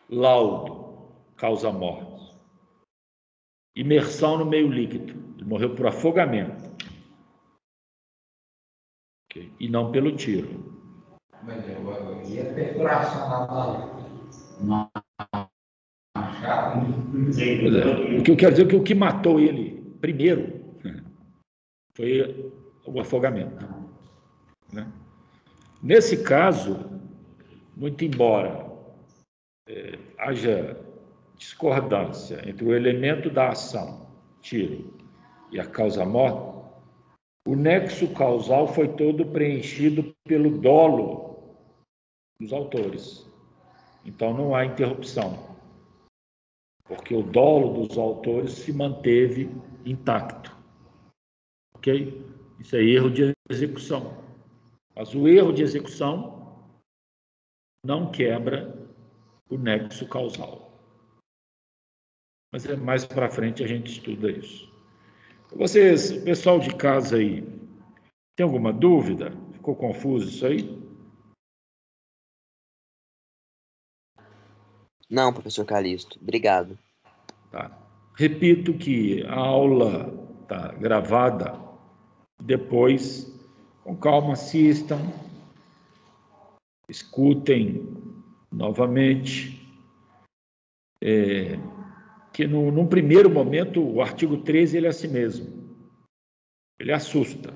Laudo, causa morte. Imersão no meio líquido. Ele morreu por afogamento. Okay? E não pelo tiro. E a perfuração na chave? O que eu quero dizer é que o que matou ele primeiro foi o afogamento. Né? Nesse caso, muito embora haja discordância entre o elemento da ação, tiro, e a causa-morte, o nexo causal foi todo preenchido pelo dolo dos autores. Então, não há interrupção, porque o dolo dos autores se manteve intacto. Ok? Isso é erro de execução. Mas o erro de execução não quebra o nexo causal. Mas mais para frente a gente estuda isso. Vocês, pessoal de casa aí, tem alguma dúvida? Ficou confuso isso aí? Não, professor Calixto, obrigado. Tá. Repito que a aula está gravada. Depois, com calma, assistam, escutem novamente. Que num primeiro momento, o artigo 13 ele é assim mesmo. Ele assusta.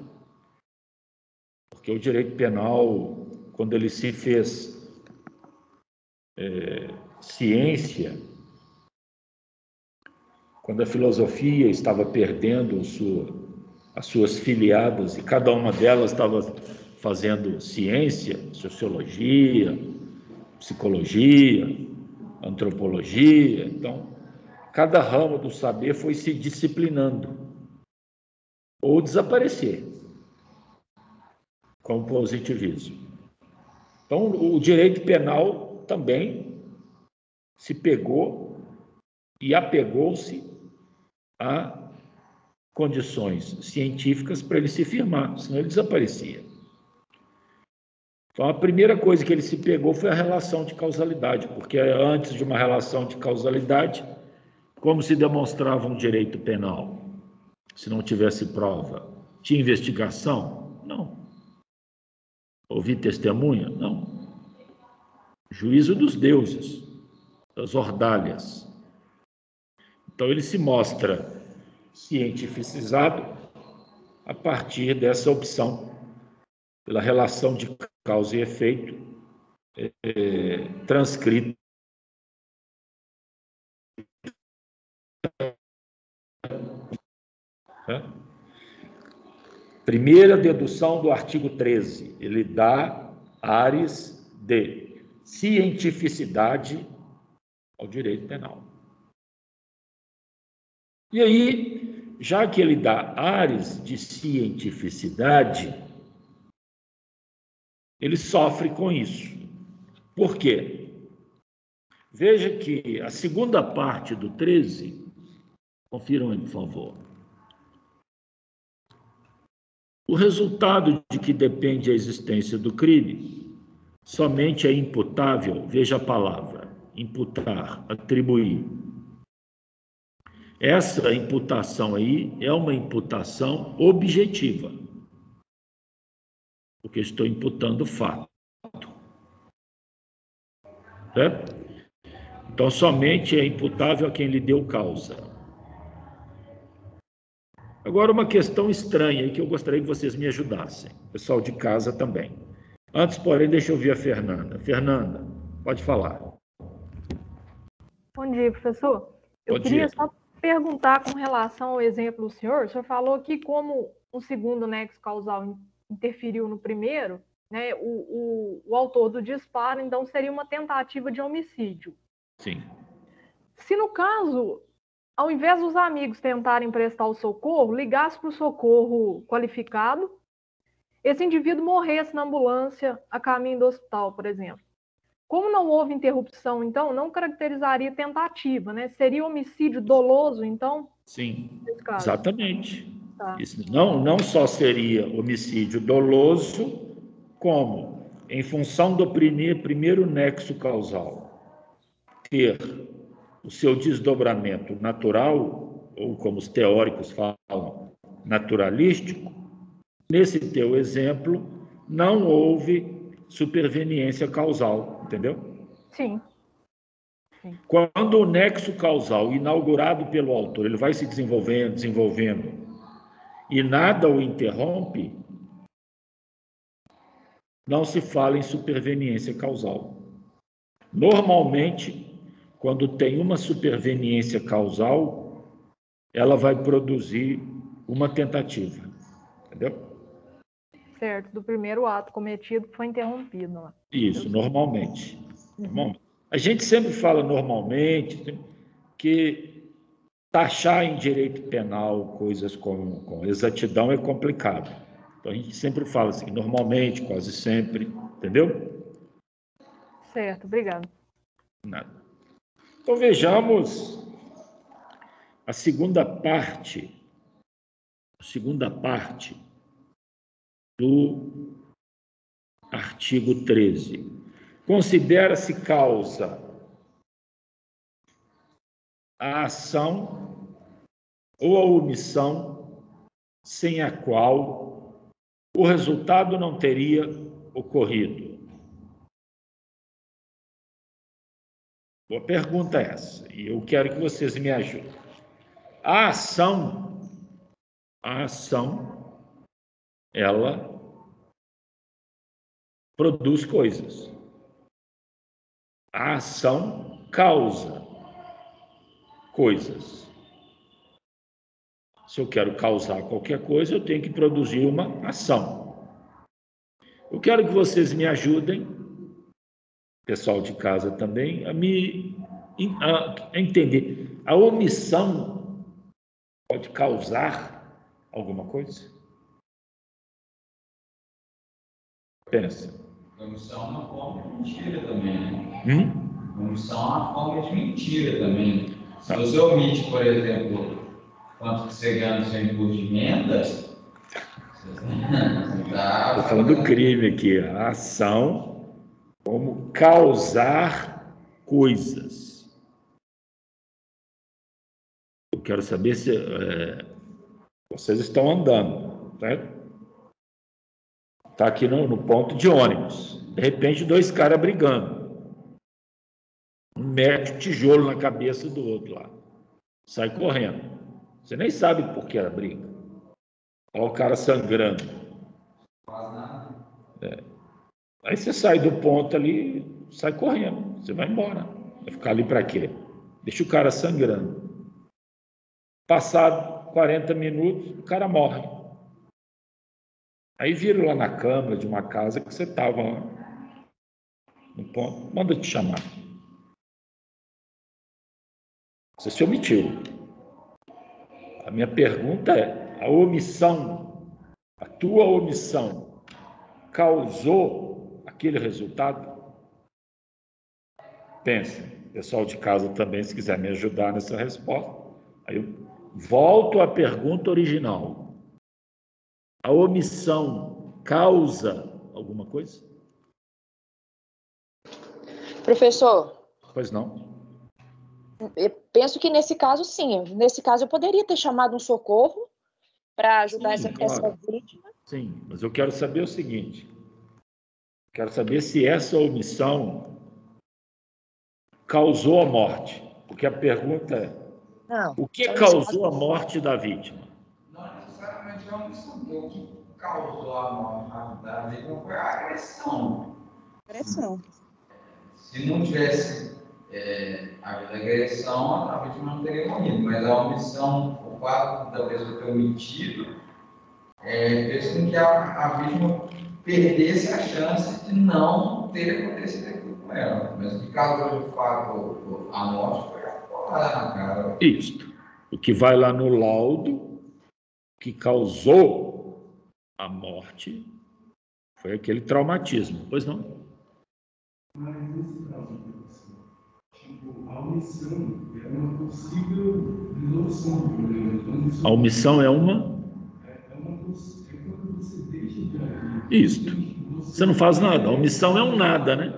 Porque o direito penal, quando ele se fez ciência, quando a filosofia estava perdendo as suas filiadas e cada uma delas estava fazendo ciência, sociologia, psicologia, antropologia, então cada ramo do saber foi se disciplinando ou desaparecer com o positivismo. Então, o direito penal também se pegou e apegou-se a condições científicas para ele se firmar, senão ele desaparecia. Então, a primeira coisa que ele se pegou foi a relação de causalidade, porque antes de uma relação de causalidade, como se demonstrava um direito penal? Se não tivesse prova, tinha investigação? Não. Ouvir testemunha? Não. Juízo dos deuses, das ordalhas. Então, ele se mostra cientificizado a partir dessa opção, pela relação de causa e efeito transcrita Primeira dedução do artigo 13, ele dá ares de cientificidade ao direito penal. E aí, já que ele dá ares de cientificidade, ele sofre com isso. Por quê? Veja que a segunda parte do 13, confiram aí, por favor. O resultado de que depende a existência do crime somente é imputável, veja a palavra, imputar, atribuir. Essa imputação aí é uma imputação objetiva, porque estou imputando fato. Certo? Então, somente é imputável a quem lhe deu causa. Agora, uma questão estranha que eu gostaria que vocês me ajudassem, pessoal de casa também. Antes, porém, deixa eu ouvir a Fernanda. Fernanda, pode falar. Bom dia, professor. Eu queria só perguntar com relação ao exemplo do senhor. O senhor falou que como o segundo nexo causal interferiu no primeiro, né, o autor do disparo, então, seria uma tentativa de homicídio. Sim. Se no caso, ao invés dos amigos tentarem prestar o socorro, ligasse para o socorro qualificado, esse indivíduo morresse na ambulância a caminho do hospital, por exemplo. Como não houve interrupção, então, não caracterizaria tentativa, né? Seria homicídio doloso, então? Sim, nesse caso. Exatamente. Tá. Isso não só seria homicídio doloso, como, em função do primeiro nexo causal, ter o seu desdobramento natural, ou como os teóricos falam, naturalístico, nesse teu exemplo, não houve superveniência causal, entendeu? Sim. Quando o nexo causal inaugurado pelo autor, ele vai se desenvolvendo, e nada o interrompe, não se fala em superveniência causal. Normalmente, quando tem uma superveniência causal, ela vai produzir uma tentativa, entendeu? Certo, do primeiro ato cometido foi interrompido. Né? Isso, normalmente. A gente sempre fala normalmente que taxar em direito penal coisas com exatidão é complicado. Então, a gente sempre fala assim, normalmente, quase sempre, entendeu? Certo, obrigado. Nada. Então, vejamos a segunda parte do artigo 13. Considera-se causa a ação ou a omissão sem a qual o resultado não teria ocorrido. A pergunta é essa, e eu quero que vocês me ajudem. A ação, ela produz coisas. A ação causa coisas. Se eu quero causar qualquer coisa, eu tenho que produzir uma ação. Eu quero que vocês me ajudem, pessoal de casa também, a entender. A omissão pode causar alguma coisa? Pensa. Omissão é uma forma de mentira também. Omissão é uma forma de mentira também. Se você omite, por exemplo, quanto que você ganha no seu imposto de renda, estou falando do crime aqui, a ação como causar coisas. Eu quero saber se vocês estão andando, certo? Está aqui no ponto de ônibus. De repente, dois caras brigando. Um mete tijolo na cabeça do outro lá. Sai correndo. Você nem sabe por que era briga. Olha o cara sangrando. Aí você sai do ponto ali, sai correndo. Você vai embora. Vai ficar ali para quê? Deixa o cara sangrando. Passado 40 minutos, o cara morre. Aí viram lá na cama de uma casa que você estava lá. No ponto. Manda te chamar. Você se omitiu. A minha pergunta é, a omissão, a tua omissão, causou aquele resultado? Pensa, pessoal de casa também, se quiser me ajudar nessa resposta. Aí eu volto à pergunta original. A omissão causa alguma coisa? Professor. Pois não. Eu penso que nesse caso, sim. Nesse caso, eu poderia ter chamado um socorro para ajudar essa vítima. Sim, mas eu quero saber o seguinte. Quero saber se essa omissão causou a morte. Porque a pergunta é, o que causou a morte da vítima? Não necessariamente a omissão. O que causou a morte da vítima foi a agressão. Se não tivesse havido agressão, a vítima não teria morrido. Mas a omissão, o fato da pessoa ter omitido, fez com que a vítima perdesse a chance de não ter acontecido aquilo com ela. Mas o que causou de fato a morte foi a porrada na cara. Isto. O que vai lá no laudo, que causou a morte, foi aquele traumatismo. Pois não? Mas nesse caso, tipo, a omissão é uma possível resolução do problema. A omissão é uma? Quando você deixa de agir. Isto. Você não faz nada. A omissão é um nada, né?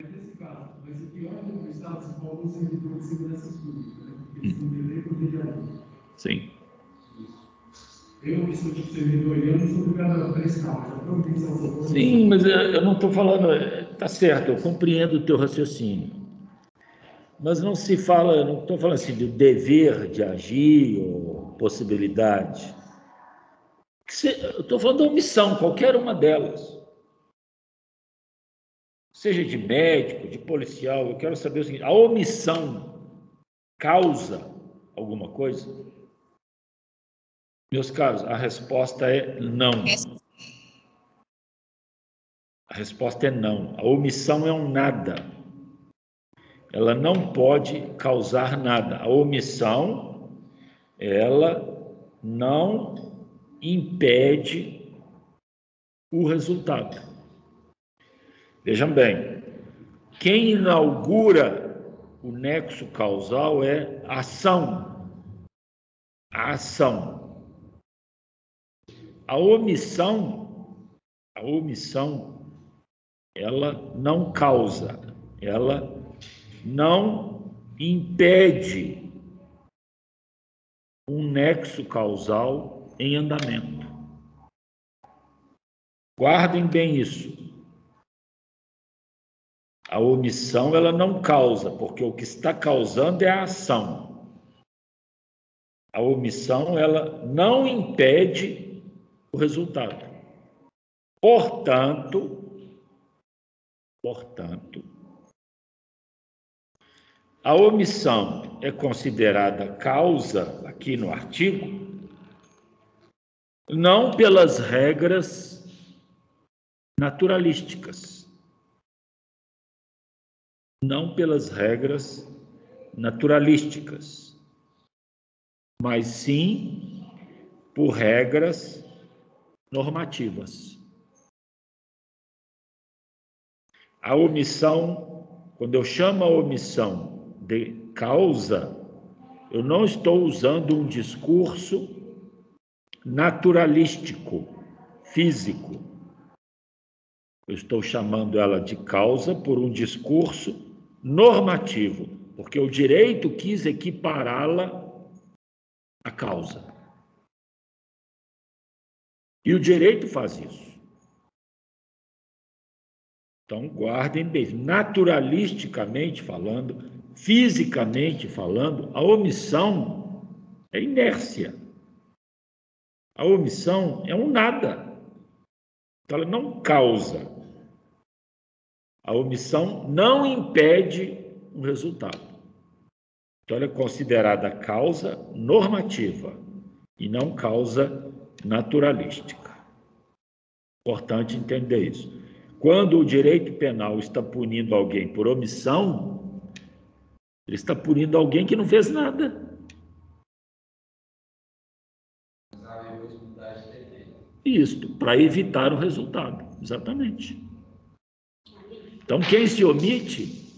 Mas nesse caso, vai ser pior no estado se for algum servidor de segurança pública, né? Porque se não dever poder agir. Sim. Eu que sou tipo servidor, eu não sou obrigado a prestar, mas a providência ao socorro. Sim, mas eu não estou falando. Está certo, eu compreendo o teu raciocínio. Mas não se fala, não estou falando assim do dever de agir ou possibilidade. Eu estou falando da omissão, qualquer uma delas. Seja de médico, de policial, eu quero saber o seguinte: a omissão causa alguma coisa? Meus caros, a resposta é não. A resposta é não. A omissão é um nada. Ela não pode causar nada. A omissão, ela não impede o resultado. Vejam bem, quem inaugura o nexo causal é ação. A ação. A omissão, ela não causa, ela não impede um nexo causal em andamento. Guardem bem isso. A omissão, ela não causa, porque o que está causando é a ação. A omissão, ela não impede o resultado. Portanto, a omissão é considerada causa, aqui no artigo, não pelas regras naturalísticas. Não pelas regras naturalísticas, mas sim por regras normativas. A omissão, quando eu chamo a omissão de causa, eu não estou usando um discurso naturalístico, físico. Eu estou chamando ela de causa por um discurso normativo, porque o direito quis equipará-la à causa. E o direito faz isso. Então, guardem bem, naturalisticamente falando, fisicamente falando, a omissão é inércia. A omissão é um nada. Então, ela não causa. A omissão não impede o resultado. Então, ela é considerada causa normativa e não causa naturalística. Importante entender isso. Quando o direito penal está punindo alguém por omissão, ele está punindo alguém que não fez nada. Isto, para evitar o resultado, exatamente. Então, quem se omite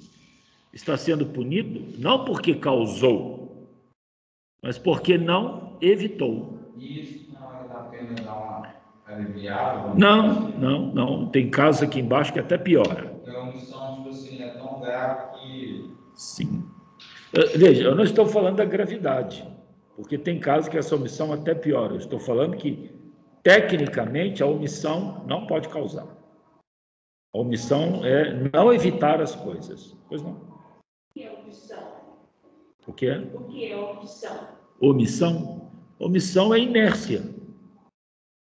está sendo punido não porque causou, mas porque não evitou. Isso na hora da pena dar uma aliviada? Não. Tem casos aqui embaixo que até piora. Porque a omissão, tipo assim, é tão grave que... Sim. Veja, eu não estou falando da gravidade, porque tem casos que essa omissão até piora. Eu estou falando que, tecnicamente, a omissão não pode causar. A omissão é não evitar as coisas. Pois não. O que é omissão? O que é? O que é omissão? Omissão? Omissão é inércia.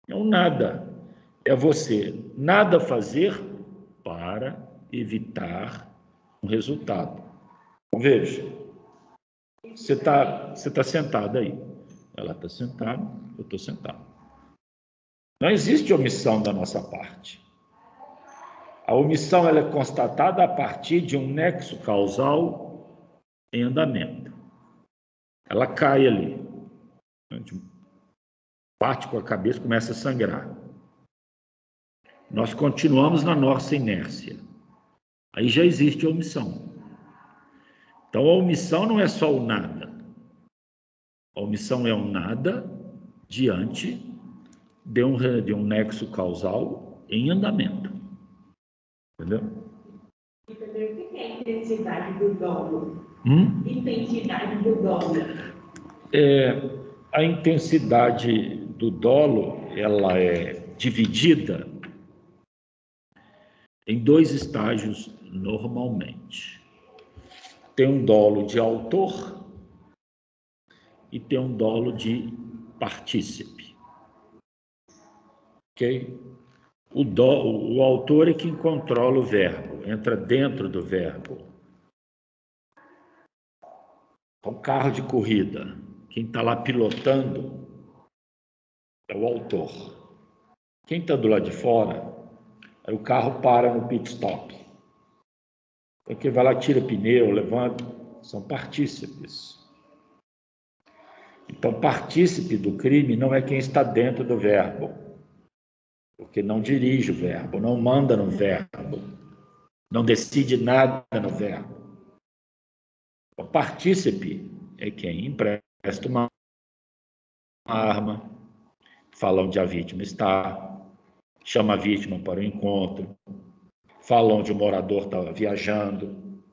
É um nada. É você nada fazer para evitar um resultado. Então, veja. Você tá sentada aí. Ela está sentada, eu estou sentado. Não existe omissão da nossa parte. A omissão ela é constatada a partir de um nexo causal em andamento. Ela cai ali. Bate com a cabeça, começa a sangrar. Nós continuamos na nossa inércia. Aí já existe a omissão. Então, a omissão não é só o nada. A omissão é um nada diante de um nexo causal em andamento. Entendeu? O que é a intensidade do dolo? Intensidade do dolo. A intensidade do dolo, ela é dividida em 2 estágios normalmente. Tem um dolo de autor e tem um dolo de partícipe. Ok? O autor é quem controla o verbo, entra dentro do verbo. O carro de corrida, quem está lá pilotando é o autor. Quem está do lado de fora, aí o carro para no pit stop. Então, quem vai lá, tira pneu, levanta, são partícipes. Então, partícipe do crime não é quem está dentro do verbo, porque não dirige o verbo, não manda no verbo, não decide nada no verbo. O partícipe é quem empresta uma arma, fala onde a vítima está, chama a vítima para o encontro, fala onde o morador estava viajando.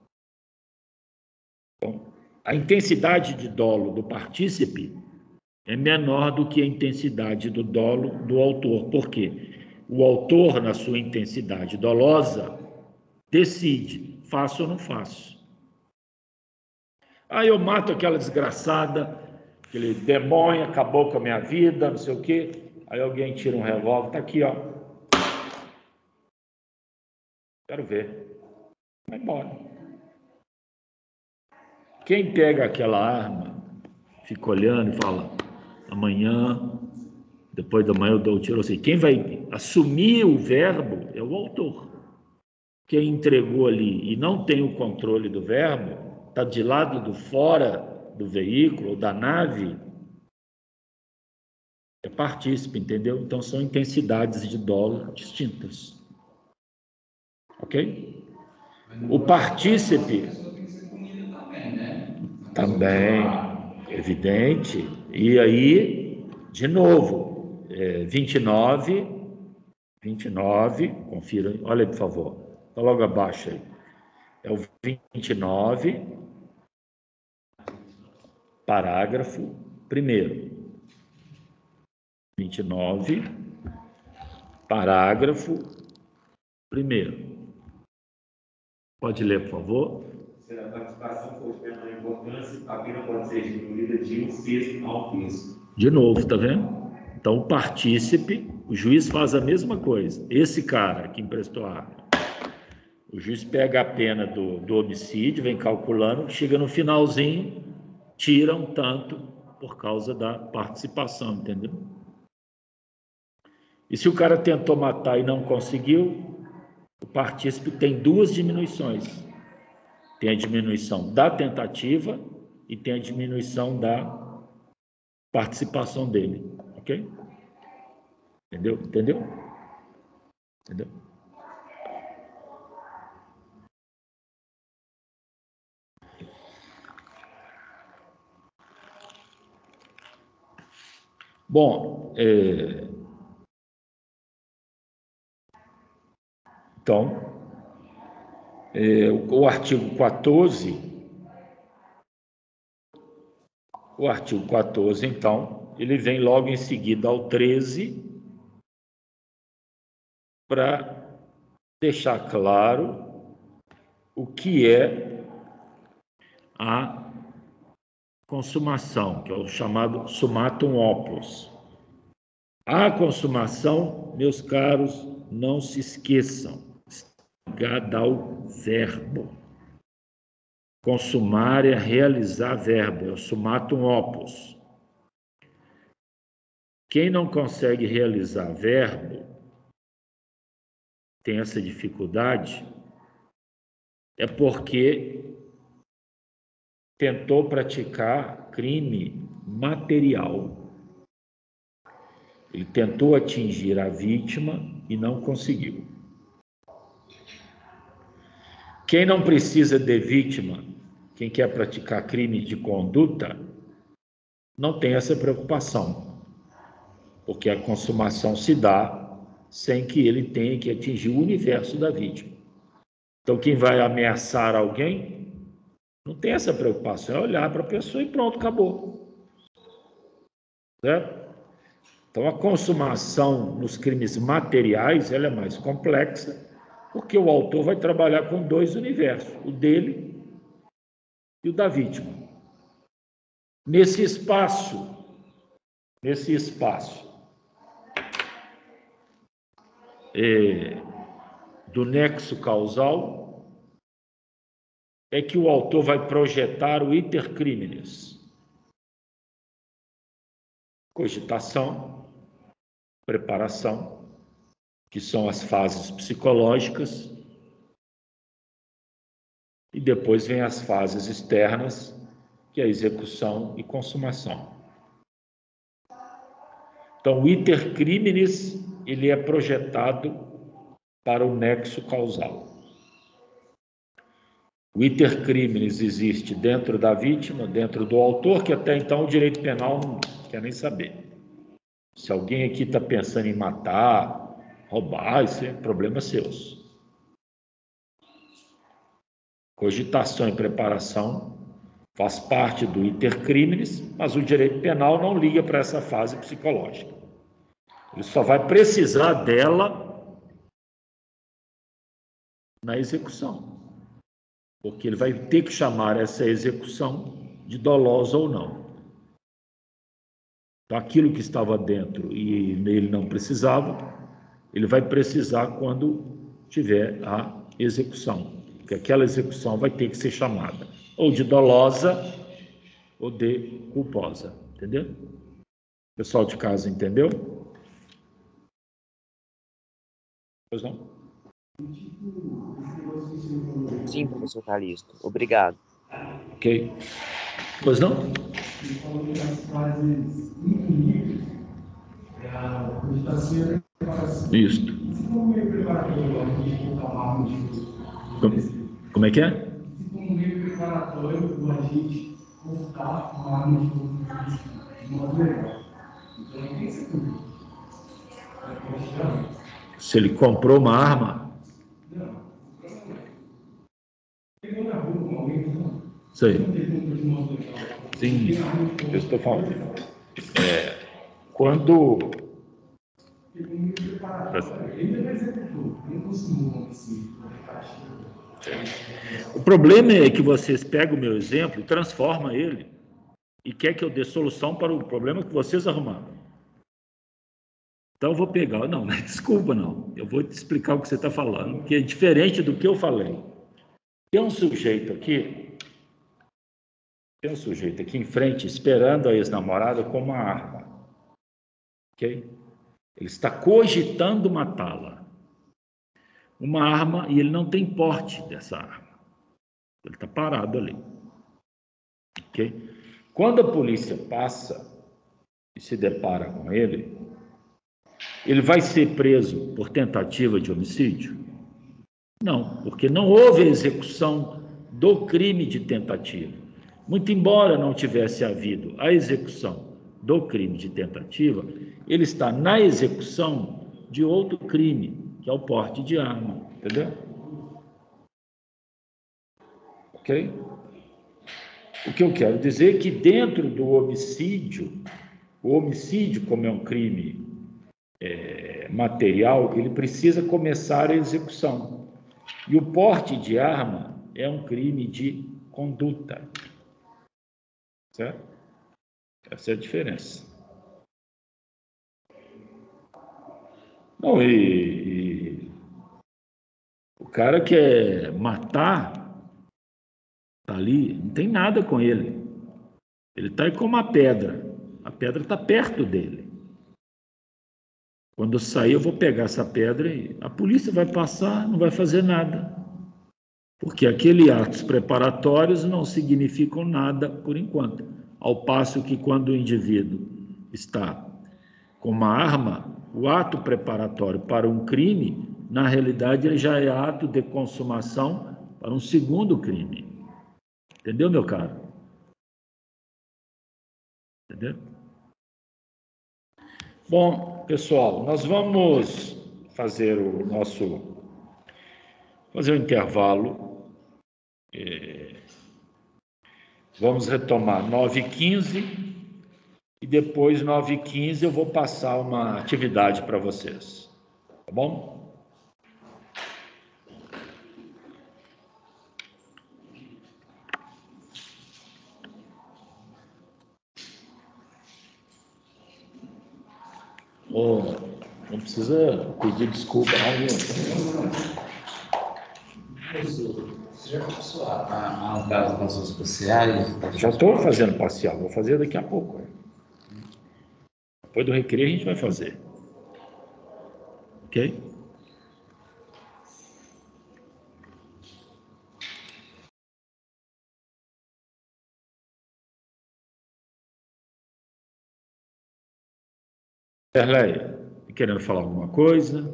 Então, a intensidade de dolo do partícipe é menor do que a intensidade do dolo do autor. Por quê? O autor, na sua intensidade dolosa, decide, faço ou não faço. Eu mato aquela desgraçada, aquele demônio, acabou com a minha vida, não sei o quê. Aí alguém tira um revólver, tá aqui, ó. Quero ver. Vai embora. Quem pega aquela arma, fica olhando e fala, amanhã, depois da manhã eu dou o tiro. Assim, quem vai assumir o verbo é o autor. Quem entregou ali e não tem o controle do verbo, está de lado do fora do veículo, da nave, é partícipe, entendeu? Então são intensidades de dolo distintas. Ok? O partícipe também, evidente. E aí, de novo, 29, confira, olha aí, por favor. Está logo abaixo aí. É o 29, parágrafo 1º. 29, parágrafo 1º. Pode ler, por favor. Se a participação for de menor importância, a pena pode ser diminuída de 1/6 a 1/3. De novo, tá vendo? Então, o partícipe, o juiz faz a mesma coisa. Esse cara que emprestou a arma, o juiz pega a pena do homicídio, vem calculando, chega no finalzinho, tira um tanto por causa da participação, entendeu? E se o cara tentou matar e não conseguiu, o partícipe tem duas diminuições. Tem a diminuição da tentativa e tem a diminuição da participação dele, ok? Entendeu? Entendeu? Bom, então, o artigo 14, então, ele vem logo em seguida ao 13 para deixar claro o que é a consumação, que é o chamado summatum opus. A consumação, meus caros, não se esqueçam, ligada ao verbo. Consumar é realizar verbo, é o summatum opus. Quem não consegue realizar verbo, tem essa dificuldade, é porque tentou praticar crime material. Ele tentou atingir a vítima e não conseguiu. Quem não precisa de vítima, quem quer praticar crime de conduta, não tem essa preocupação, porque a consumação se dá sem que ele tenha que atingir o universo da vítima. Então, quem vai ameaçar alguém, não tem essa preocupação, é olhar para a pessoa e pronto, acabou. Certo? Então, a consumação nos crimes materiais, ela é mais complexa, porque o autor vai trabalhar com dois universos, o dele e o da vítima. Nesse espaço do nexo causal, é que o autor vai projetar o iter criminis. Cogitação, preparação, que são as fases psicológicas, e depois vem as fases externas, que é a execução e consumação. Então, o iter criminis, ele é projetado para o nexo causal. O iter criminis existe dentro da vítima, dentro do autor, que até então o direito penal não quer nem saber. Se alguém aqui está pensando em matar, roubar, isso é problema seus. Cogitação e preparação faz parte do iter criminis, mas o direito penal não liga para essa fase psicológica. Ele só vai precisar dela na execução, porque ele vai ter que chamar essa execução de dolosa ou não. Então, aquilo que estava dentro e ele não precisava, ele vai precisar quando tiver a execução, porque aquela execução vai ter que ser chamada ou de dolosa ou de culposa, entendeu? Pessoal de casa, entendeu? Pois não? Sim, professor Calixto. Obrigado. Ok. Pois não? Isso. Como é que é? Como meio preparatório para a gente montar uma arma de modo legal. Então, tem que ser tudo. Se ele comprou uma arma. Não. Pegou na rua com alguém, não. Sei. Não tem como de modo legal. Sim, eu estou falando. Quando. Pegou meio preparatório. Ele não executou. Não consumou assim. O problema é que vocês pegam o meu exemplo e transformam ele e quer que eu dê solução para o problema que vocês arrumaram. Então eu vou pegar, não, desculpa não, eu vou te explicar o que você está falando, que é diferente do que eu falei. Tem um sujeito aqui em frente esperando a ex-namorada com uma arma, ok? Ele está cogitando matá-la. Uma arma e ele não tem porte dessa arma. Ele está parado ali. Ok? Quando a polícia passa e se depara com ele, ele vai ser preso por tentativa de homicídio? Não, porque não houve execução do crime de tentativa. Muito embora não tivesse havido a execução do crime de tentativa, ele está na execução de outro crime, que é o porte de arma, entendeu? Ok? O que eu quero dizer é que dentro do homicídio, o homicídio, como é um crime material, ele precisa começar a execução. E o porte de arma é um crime de conduta. Certo? Essa é a diferença. Não, o cara quer matar, tá ali, não tem nada com ele. Ele está aí com uma pedra. A pedra está perto dele. Quando eu sair, eu vou pegar essa pedra e a polícia vai passar, não vai fazer nada. Porque aqueles atos preparatórios não significam nada por enquanto. Ao passo que quando o indivíduo está com uma arma, o ato preparatório para um crime, na realidade, ele já é ato de consumação para um segundo crime. Entendeu, meu caro? Entendeu? Bom, pessoal, nós vamos fazer o intervalo. Vamos retomar 9h15 e depois 9h15 eu vou passar uma atividade para vocês. Tá bom? Não precisa pedir desculpa, não. Você já começou a andar as noções parciais? Já estou fazendo parcial, vou fazer daqui a pouco. Depois do recreio a gente vai fazer. Ok? Perleia, querendo falar alguma coisa?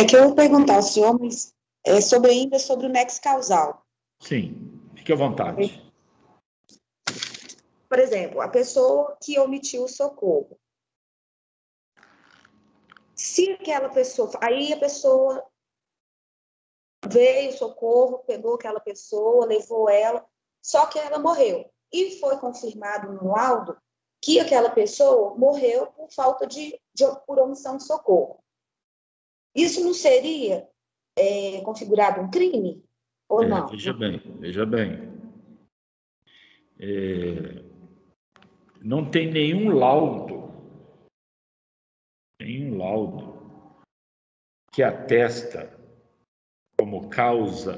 Que eu vou perguntar ao senhor, mas Ainda sobre o nexo causal. Sim, fique à vontade. Por exemplo, a pessoa que omitiu o socorro. Se aquela pessoa... Aí a pessoa veio o socorro, pegou aquela pessoa, levou ela, só que ela morreu. E foi confirmado no laudo que aquela pessoa morreu por falta por omissão de socorro. Isso não seria configurado um crime? Ou não? Veja bem. Não tem nenhum laudo que atesta como causa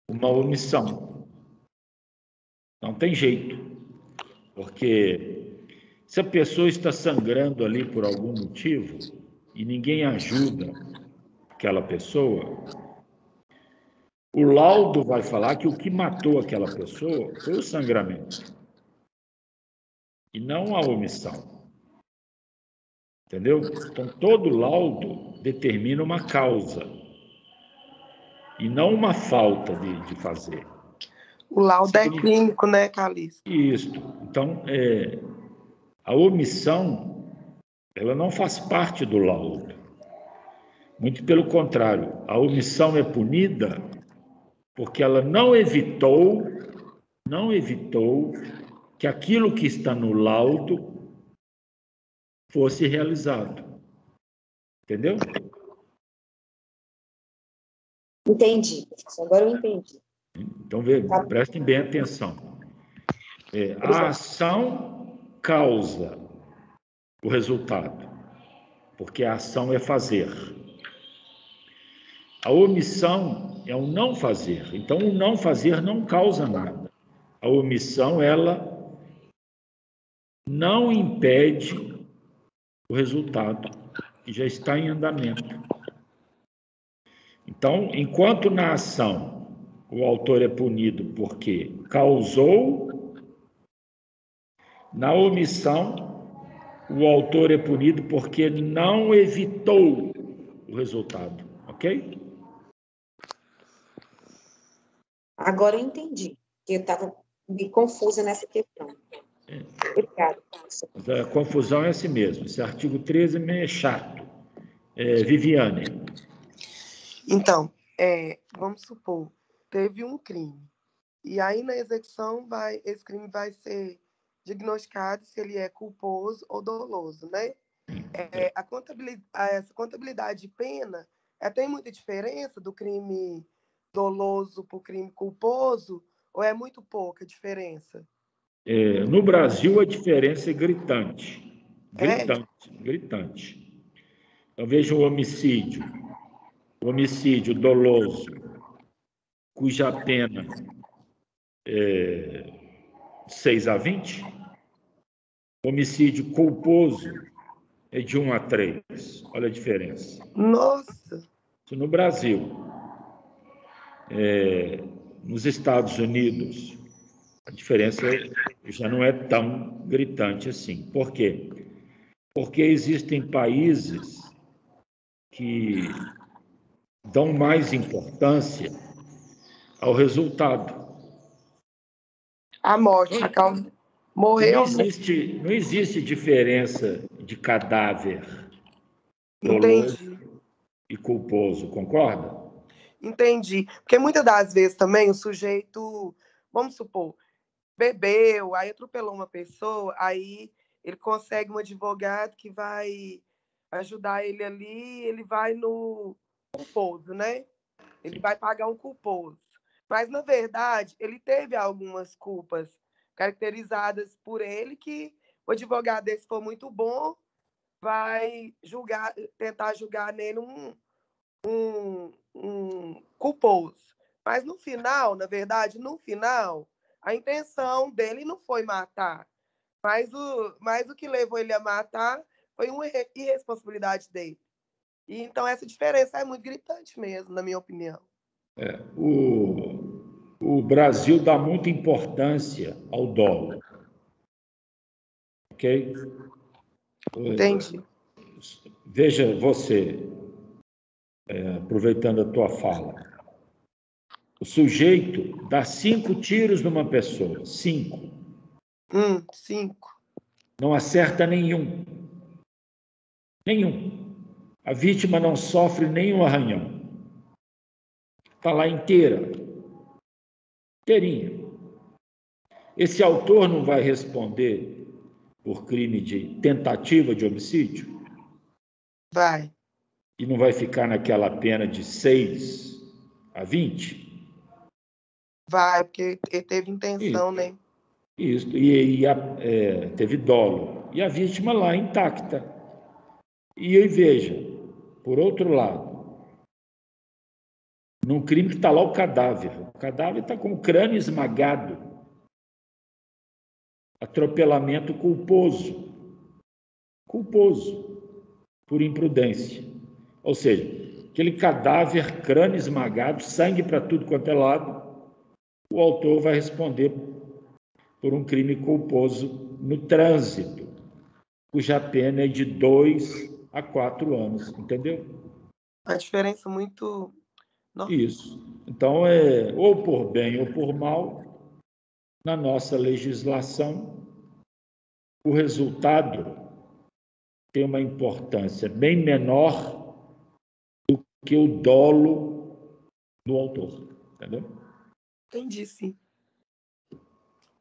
uma omissão. Não tem jeito, porque se a pessoa está sangrando ali por algum motivo e ninguém ajuda aquela pessoa, o laudo vai falar que o que matou aquela pessoa foi o sangramento e não a omissão. Entendeu? Então, todo laudo determina uma causa e não uma falta de fazer. O laudo é clínico, né, Calixto? Isso. Então, a omissão, ela não faz parte do laudo. Muito pelo contrário, a omissão é punida porque ela não evitou que aquilo que está no laudo fosse realizado. Entendeu? Entendi. Agora eu entendi. Então, prestem bem atenção. A ação causa o resultado, porque a ação é fazer. A omissão é o não fazer. Então, o não fazer não causa nada. A omissão, ela não impede o resultado, que já está em andamento. Então, enquanto na ação o autor é punido porque causou, na omissão o autor é punido porque não evitou o resultado, ok? Agora eu entendi, que eu estava meio confusa nessa questão. Obrigada. A confusão é assim mesmo. Esse artigo 13 é meio chato. Viviane. Então, vamos supor, teve um crime. E aí, na execução, esse crime vai ser diagnosticado se ele é culposo ou doloso, né? Essa contabilidade de pena tem muita diferença do crime doloso para o crime culposo, ou é muito pouca a diferença? No Brasil, a diferença é gritante. Gritante. Então, veja o homicídio. O homicídio doloso, cuja pena é 6 a 20. O homicídio culposo é de 1 a 3. Olha a diferença. Nossa! Isso no Brasil. Nos Estados Unidos, a diferença já não é tão gritante assim. Por quê? Porque existem países que dão mais importância ao resultado. A morte, morreu. Não existe diferença de cadáver doloso e culposo, concorda? Entendi. Porque muitas das vezes também o sujeito, vamos supor, bebeu, aí atropelou uma pessoa, aí ele consegue um advogado que vai ajudar ele ali, ele vai no culposo, né? Ele vai pagar um culposo. Mas, na verdade, ele teve algumas culpas caracterizadas por ele que o advogado dele, se for muito bom, vai tentar julgar nele um culposo. Mas no final, na verdade, a intenção dele não foi matar. Mas o que levou ele a matar foi uma irresponsabilidade dele. E, então, essa diferença é muito gritante mesmo, na minha opinião. O Brasil dá muita importância ao dolo. Ok? Entendi. Veja você, aproveitando a tua fala. O sujeito dá 5 tiros numa pessoa. 5. 5. Não acerta nenhum. Nenhum. A vítima não sofre nenhum arranhão. Está lá inteira. Inteirinha. Esse autor não vai responder por crime de tentativa de homicídio? Vai. E não vai ficar naquela pena de 6 a 20? Vai, porque ele teve intenção, né? Isso. Teve dolo. E a vítima lá intacta. E aí, veja, por outro lado, num crime que está lá o cadáver está com o crânio esmagado, atropelamento culposo, por imprudência. Ou seja, aquele cadáver, crânio esmagado, sangue para tudo quanto é lado, o autor vai responder por um crime culposo no trânsito, cuja pena é de 2 a 4 anos, entendeu? A diferença muito... Isso. Então, ou por bem ou por mal, na nossa legislação, o resultado tem uma importância bem menor do que o dolo do autor, entendeu? Entendi, sim.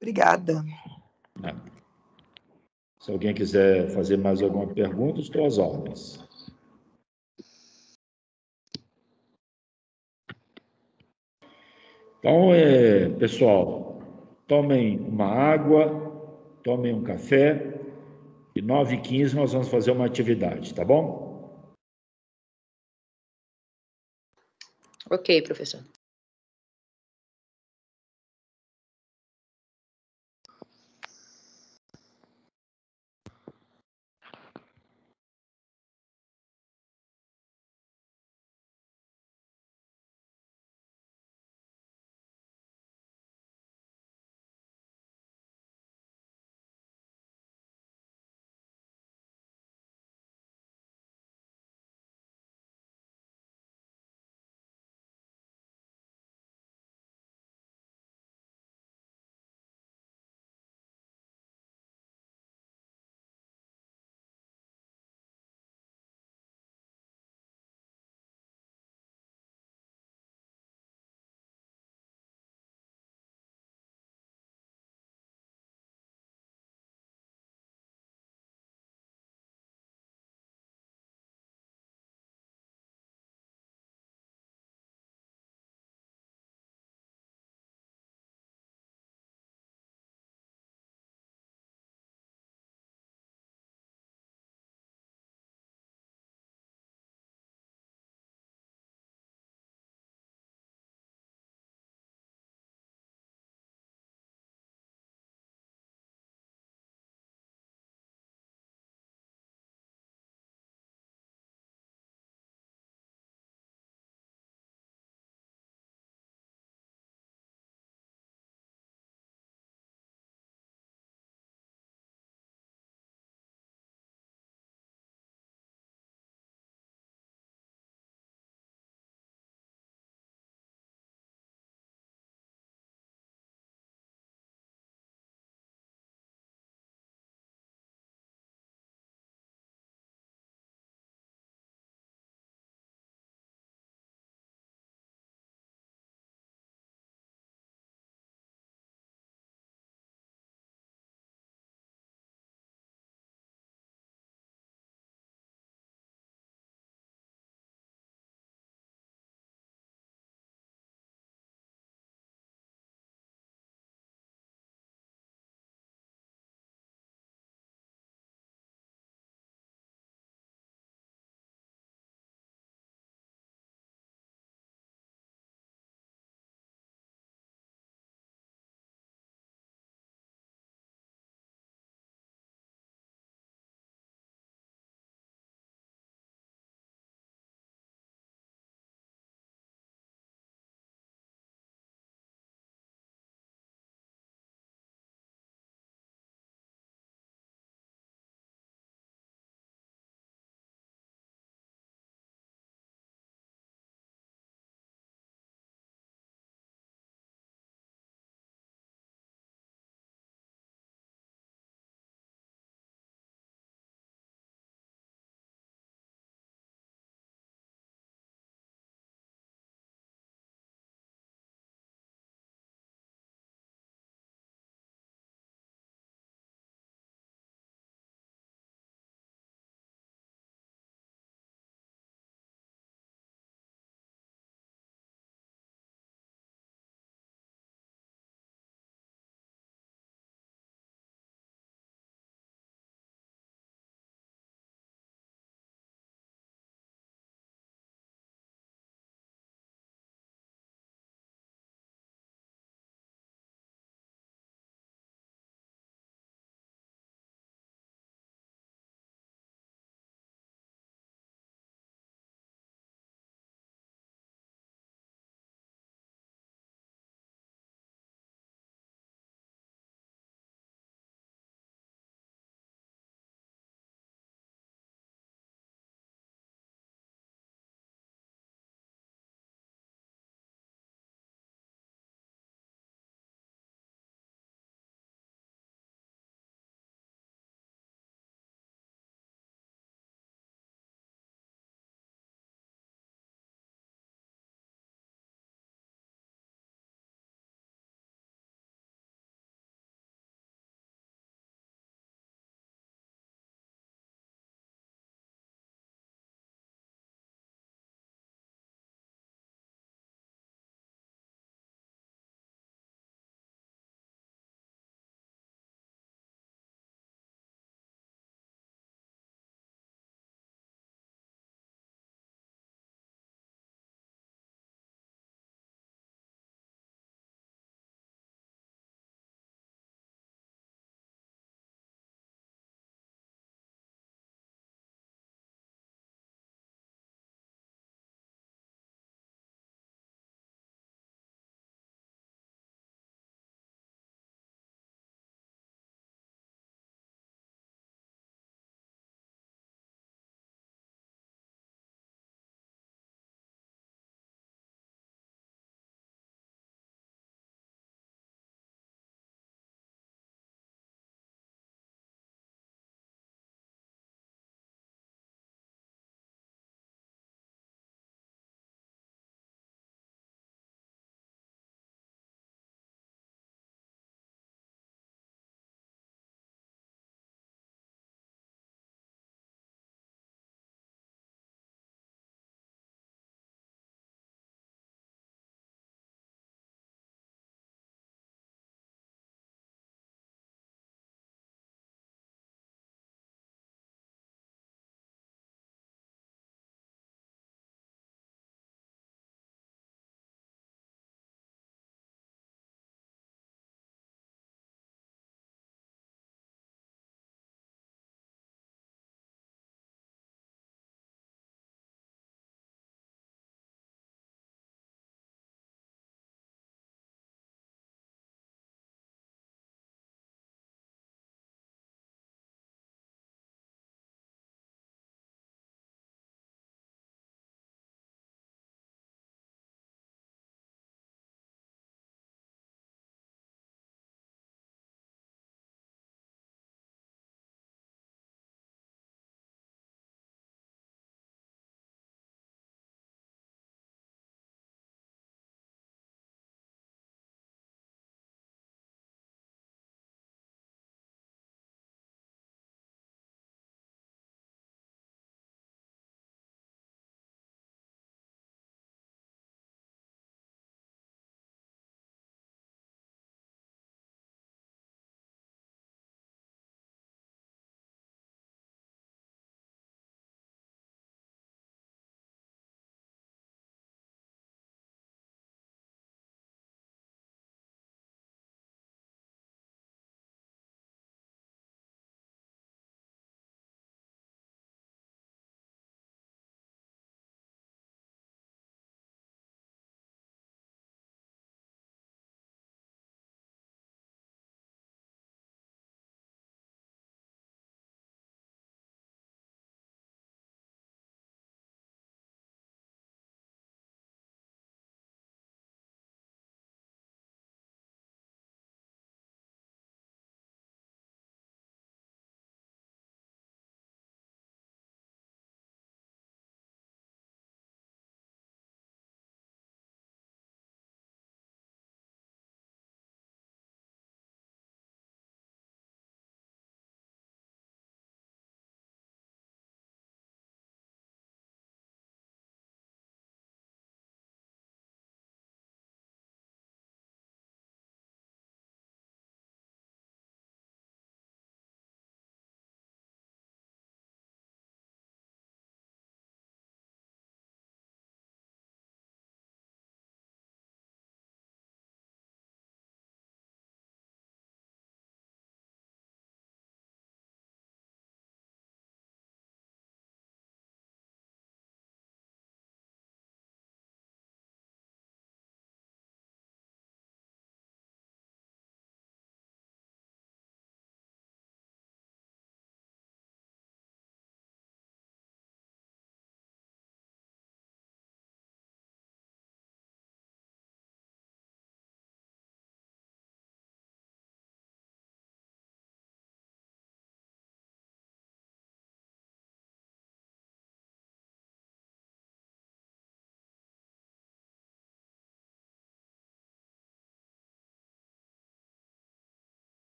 Obrigada. Nada. Se alguém quiser fazer mais alguma pergunta, estou às ordens. Então, pessoal, tomem uma água, tomem um café, e 9h15 nós vamos fazer uma atividade, tá bom? Ok, professor.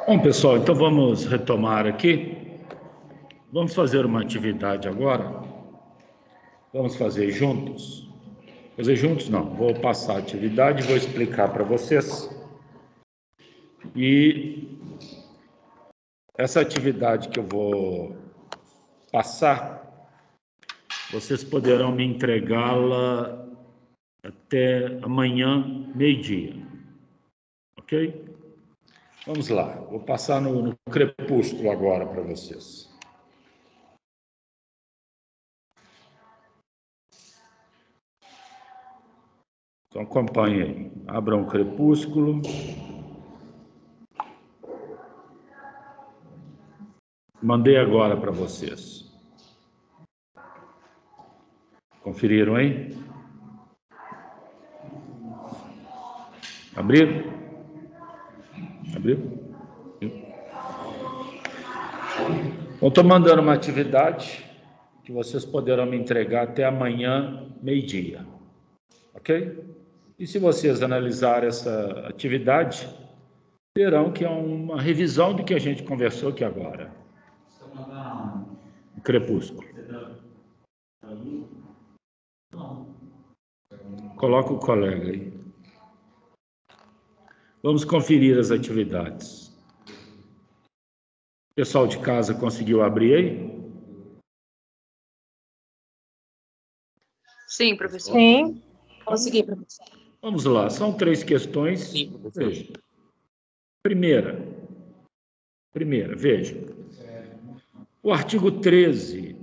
Bom, pessoal, então vamos retomar aqui. Vamos fazer uma atividade agora. Vamos fazer juntos. Fazer juntos não, vou passar a atividade e vou explicar para vocês. E essa atividade que eu vou passar, vocês poderão me entregá-la até amanhã, meio-dia. Ok? Vamos lá, vou passar no crepúsculo agora para vocês. Então acompanhem aí. Abram o crepúsculo. Mandei agora para vocês. Conferiram aí? Abriram? Abriu? Eu estou mandando uma atividade que vocês poderão me entregar até amanhã, meio-dia. Ok? E se vocês analisarem essa atividade, verão que é uma revisão do que a gente conversou aqui agora. O crepúsculo. Coloca o colega aí. Vamos conferir as atividades. O pessoal de casa conseguiu abrir aí? Sim, professor. Sim. Consegui, professor. Vamos lá, são 3 questões. Sim, professor. Veja. Primeira, veja. O artigo 13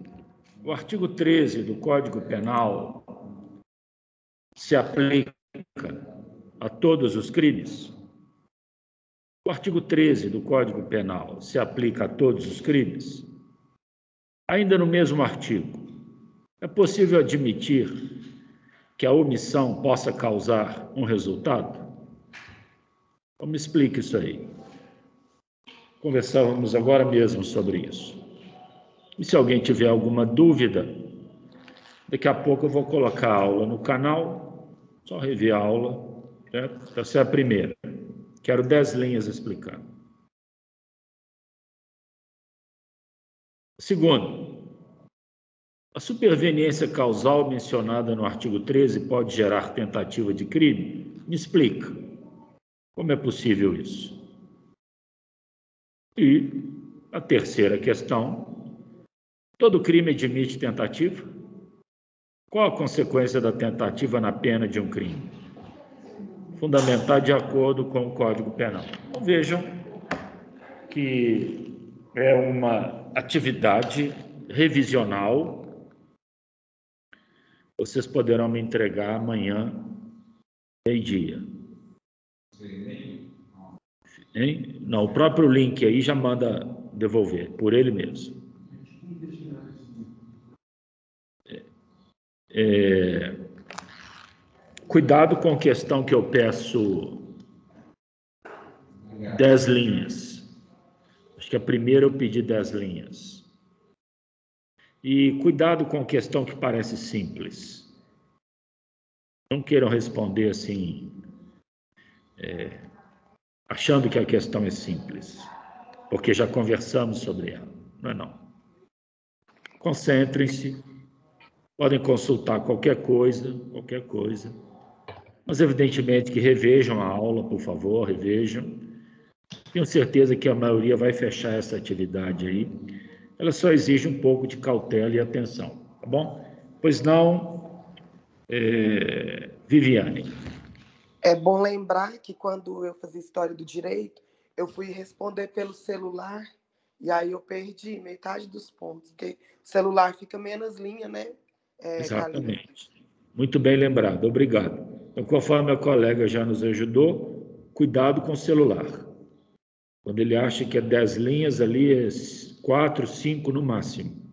do Código Penal se aplica a todos os crimes? O artigo 13 do Código Penal se aplica a todos os crimes? Ainda no mesmo artigo, é possível admitir que a omissão possa causar um resultado? Então, me explique isso aí. Conversávamos agora mesmo sobre isso. E se alguém tiver alguma dúvida, daqui a pouco eu vou colocar a aula no canal, só rever a aula, certo? Essa é a primeira. Quero 10 linhas explicando. Segundo, a superveniência causal mencionada no artigo 13 pode gerar tentativa de crime? Me explica. Como é possível isso? E a terceira questão, todo crime admite tentativa? Qual a consequência da tentativa na pena de um crime? Fundamentar de acordo com o Código Penal. Então, vejam que é uma atividade revisional. Vocês poderão me entregar amanhã, meio-dia. Hein? Não, o próprio link aí já manda devolver, por ele mesmo. Cuidado com a questão que eu peço 10 linhas. Acho que a primeira eu pedi 10 linhas. E cuidado com a questão que parece simples. Não queiram responder assim, achando que a questão é simples, porque já conversamos sobre ela. Não é não. Concentrem-se, podem consultar qualquer coisa, mas evidentemente que revejam a aula, por favor, revejam. Tenho certeza que a maioria vai fechar essa atividade aí. Ela só exige um pouco de cautela e atenção, tá bom? Pois não, Viviane. É bom lembrar que quando eu fazia História do Direito, eu fui responder pelo celular e aí eu perdi metade dos pontos, porque o celular fica menos linha, né? Exatamente. Muito bem lembrado, obrigado. Então, conforme a colega já nos ajudou, cuidado com o celular. Quando ele acha que é 10 linhas, ali é 4, 5 no máximo.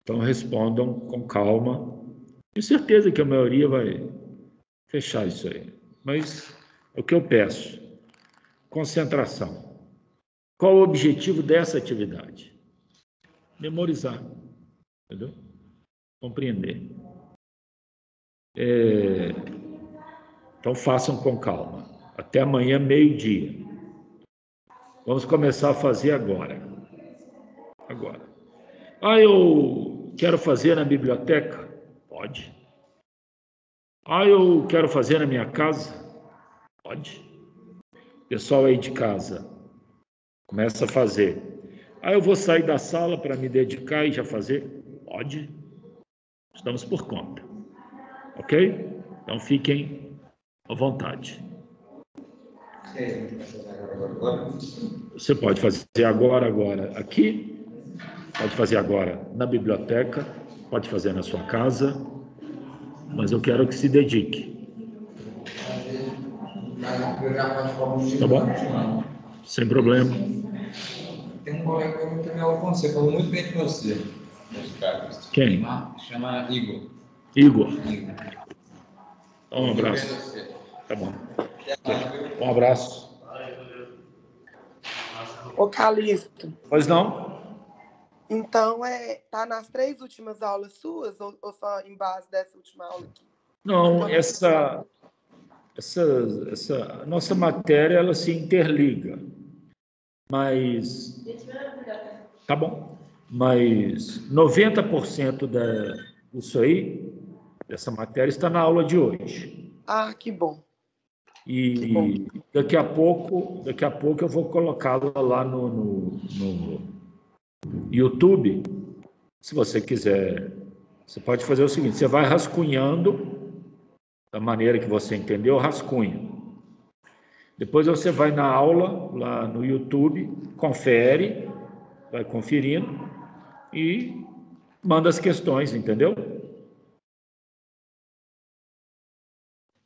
Então, respondam com calma. Tenho certeza que a maioria vai fechar isso aí. Mas é o que eu peço. Concentração. Qual o objetivo dessa atividade? Memorizar. Entendeu? Compreender. Então, façam com calma. Até amanhã, meio-dia. Vamos começar a fazer agora. Agora. Eu quero fazer na biblioteca? Pode. Eu quero fazer na minha casa? Pode. Pessoal aí de casa, começa a fazer. Eu vou sair da sala para me dedicar e já fazer? Pode. Estamos por conta. Ok? Então fiquem à vontade. Você pode fazer agora aqui, pode fazer agora na biblioteca, pode fazer na sua casa, mas eu quero que se dedique. Tá bom? Sem problema. Tem um colega que também é o Alfonso, falou muito bem de você. Quem? Chama Igor. Igor. Então, um abraço. Tá bom. Um abraço. Ô, Calixto. Pois não? Então, tá nas 3 últimas aulas suas ou só em base dessa última aula aqui? Não, essa nossa matéria, ela se interliga. Mas... Tá bom. Mas 90% disso aí, dessa matéria, está na aula de hoje. Que bom. E daqui a pouco eu vou colocá-la lá no YouTube. Se você quiser, você pode fazer o seguinte: você vai rascunhando da maneira que você entendeu, rascunha. Depois você vai na aula lá no YouTube, confere, vai conferindo e manda as questões, entendeu?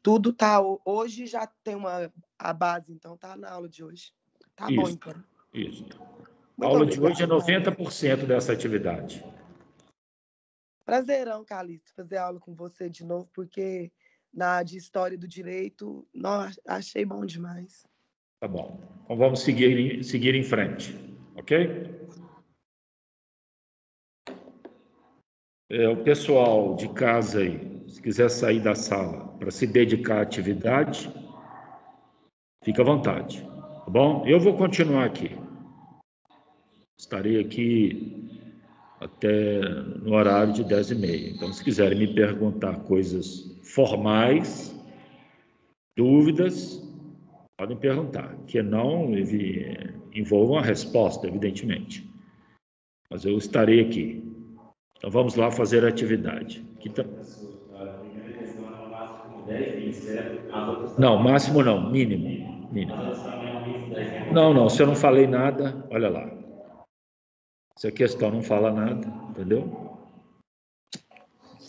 Tudo tá. Hoje já tem a base, então tá na aula de hoje. Tá isso, bom, então. Isso. A aula de hoje é 90% dessa atividade. Prazerão, Calixto, fazer aula com você de novo, porque na de História do Direito, achei bom demais. Tá bom. Então vamos seguir em frente, ok? O pessoal de casa aí, se quiser sair da sala para se dedicar à atividade, fica à vontade, tá bom? Eu vou continuar aqui. Estarei aqui até no horário de 10h30. Então, se quiserem me perguntar coisas formais, dúvidas, podem perguntar, que não envolvam a resposta, evidentemente. Mas eu estarei aqui. Então, vamos lá fazer a atividade. Não, máximo não, mínimo. Não, se eu não falei nada, olha lá. Se a questão não fala nada, entendeu?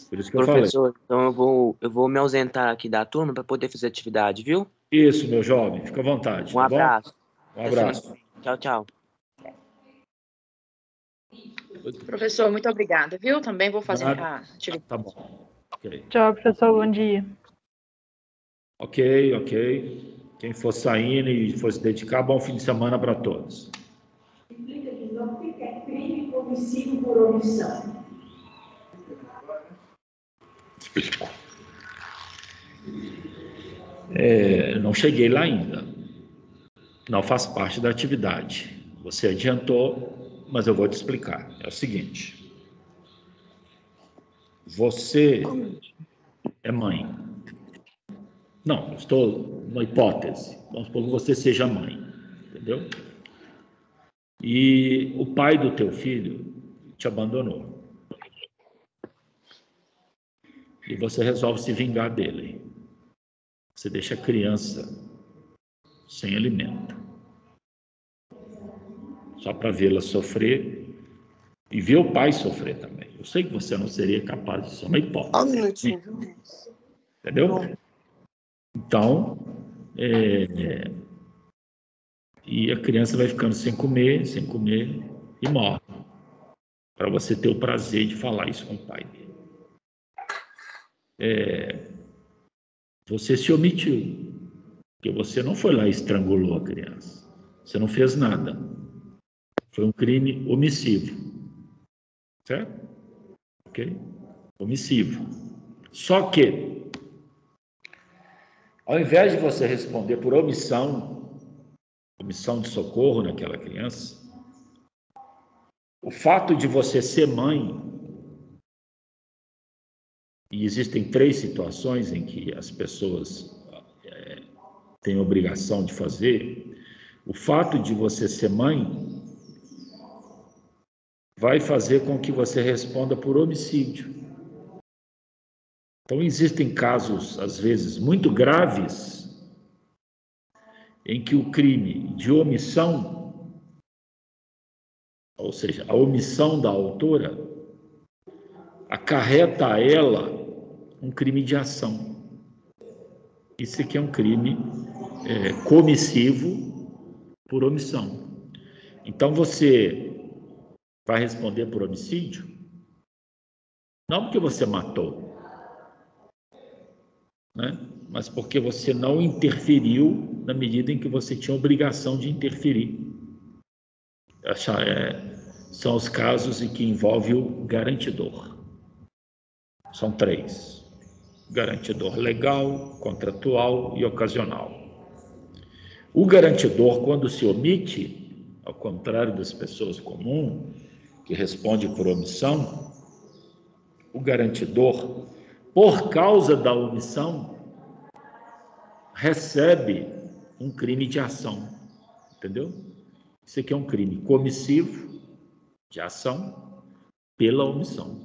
Por isso que eu falei. Professor, então eu vou me ausentar aqui da turma para poder fazer atividade, viu? Isso, meu jovem, fica à vontade. Um abraço. Um abraço. Tchau, tchau. Professor, muito obrigada, viu? Também vou fazer a atividade. Tá bom. Okay. Tchau, professor, bom dia. Ok. Quem for saindo e for se dedicar, bom fim de semana para todos. Explica de novo o que é crime comissível por omissão. Explico. Não cheguei lá ainda. Não faz parte da atividade. Você adiantou, mas eu vou te explicar. É o seguinte. Você é mãe. Não, estou numa hipótese. Vamos supor que você seja mãe. Entendeu? E o pai do teu filho te abandonou. E você resolve se vingar dele. Você deixa a criança sem alimento. Só para vê-la sofrer e ver o pai sofrer também. Eu sei que você não seria capaz disso, é uma hipótese. Um minutinho. Entendeu? Então, e a criança vai ficando sem comer e morre. Para você ter o prazer de falar isso com o pai dele. Você se omitiu, porque você não foi lá e estrangulou a criança. Você não fez nada. Foi um crime omissivo. Certo? Ok? Omissivo. Só que, ao invés de você responder por omissão, omissão de socorro naquela criança, o fato de você ser mãe, e existem 3 situações em que as pessoas têm obrigação de fazer, o fato de você ser mãe vai fazer com que você responda por homicídio. Então, existem casos, às vezes, muito graves, em que o crime de omissão, ou seja, a omissão da autora, acarreta a ela um crime de ação. Isso aqui é um crime comissivo por omissão. Então, você vai responder por homicídio, não porque você matou, né? Mas porque você não interferiu na medida em que você tinha obrigação de interferir. São os casos em que envolve o garantidor. São 3. Garantidor legal, contratual e ocasional. O garantidor, quando se omite, ao contrário das pessoas comuns, que respondem por omissão, o garantidor, por causa da omissão, recebe um crime de ação, entendeu? Isso aqui é um crime comissivo de ação pela omissão,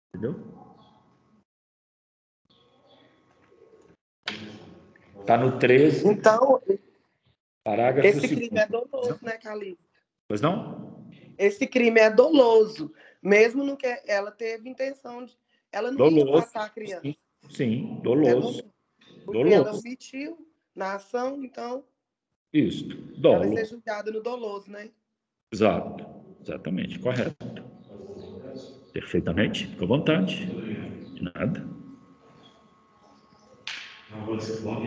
entendeu? Está no 13. Então, parágrafo esse 2º. crime é doloso, né, Calixto? Pois não? Esse crime é doloso, mesmo no que ela teve intenção de... Ela não ia matar a criança. Sim, doloso. Porque ela omitiu na ação, então... Isso, ela vai dolo. ser julgada no doloso, né? Exato, exatamente, correto. Perfeitamente, fica à vontade. De nada.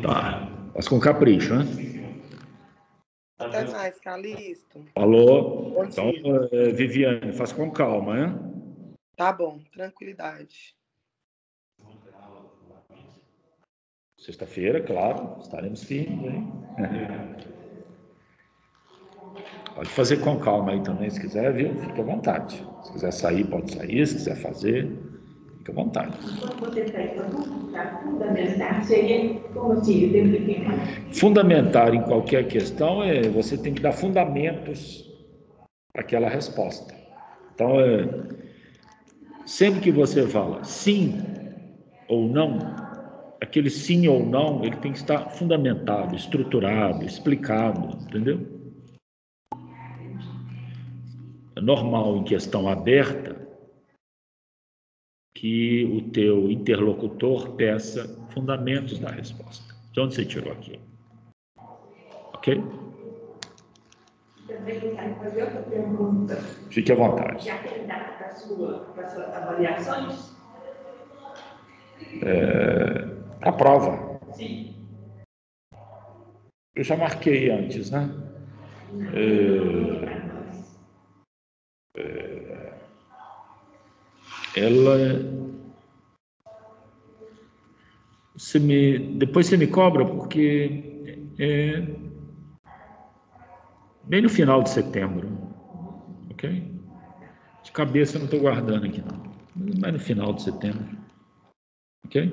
Tá, faz com capricho, né? Até mais, Calixto. Falou. Então, Viviane, faz com calma, né? Tá bom, tranquilidade. Sexta-feira, claro, estaremos firmes, hein? Pode fazer com calma aí também, se quiser, viu? Fique à vontade. Se quiser sair, pode sair. Se quiser fazer, fique à vontade. Fundamentar em qualquer questão você tem que dar fundamentos para aquela resposta. Então, sempre que você fala sim ou não, aquele sim ou não, ele tem que estar fundamentado, estruturado, explicado, entendeu? É normal em questão aberta que o teu interlocutor peça fundamentos da resposta. De onde você tirou aquilo? Ok? Também quero fazer outra pergunta. Fique à vontade. Já tem data para suas avaliações? A prova. Sim. Eu já marquei antes, né? Depois você me cobra, porque bem no final de setembro, ok? De cabeça eu não estou guardando aqui, não. Mas no final de setembro, ok?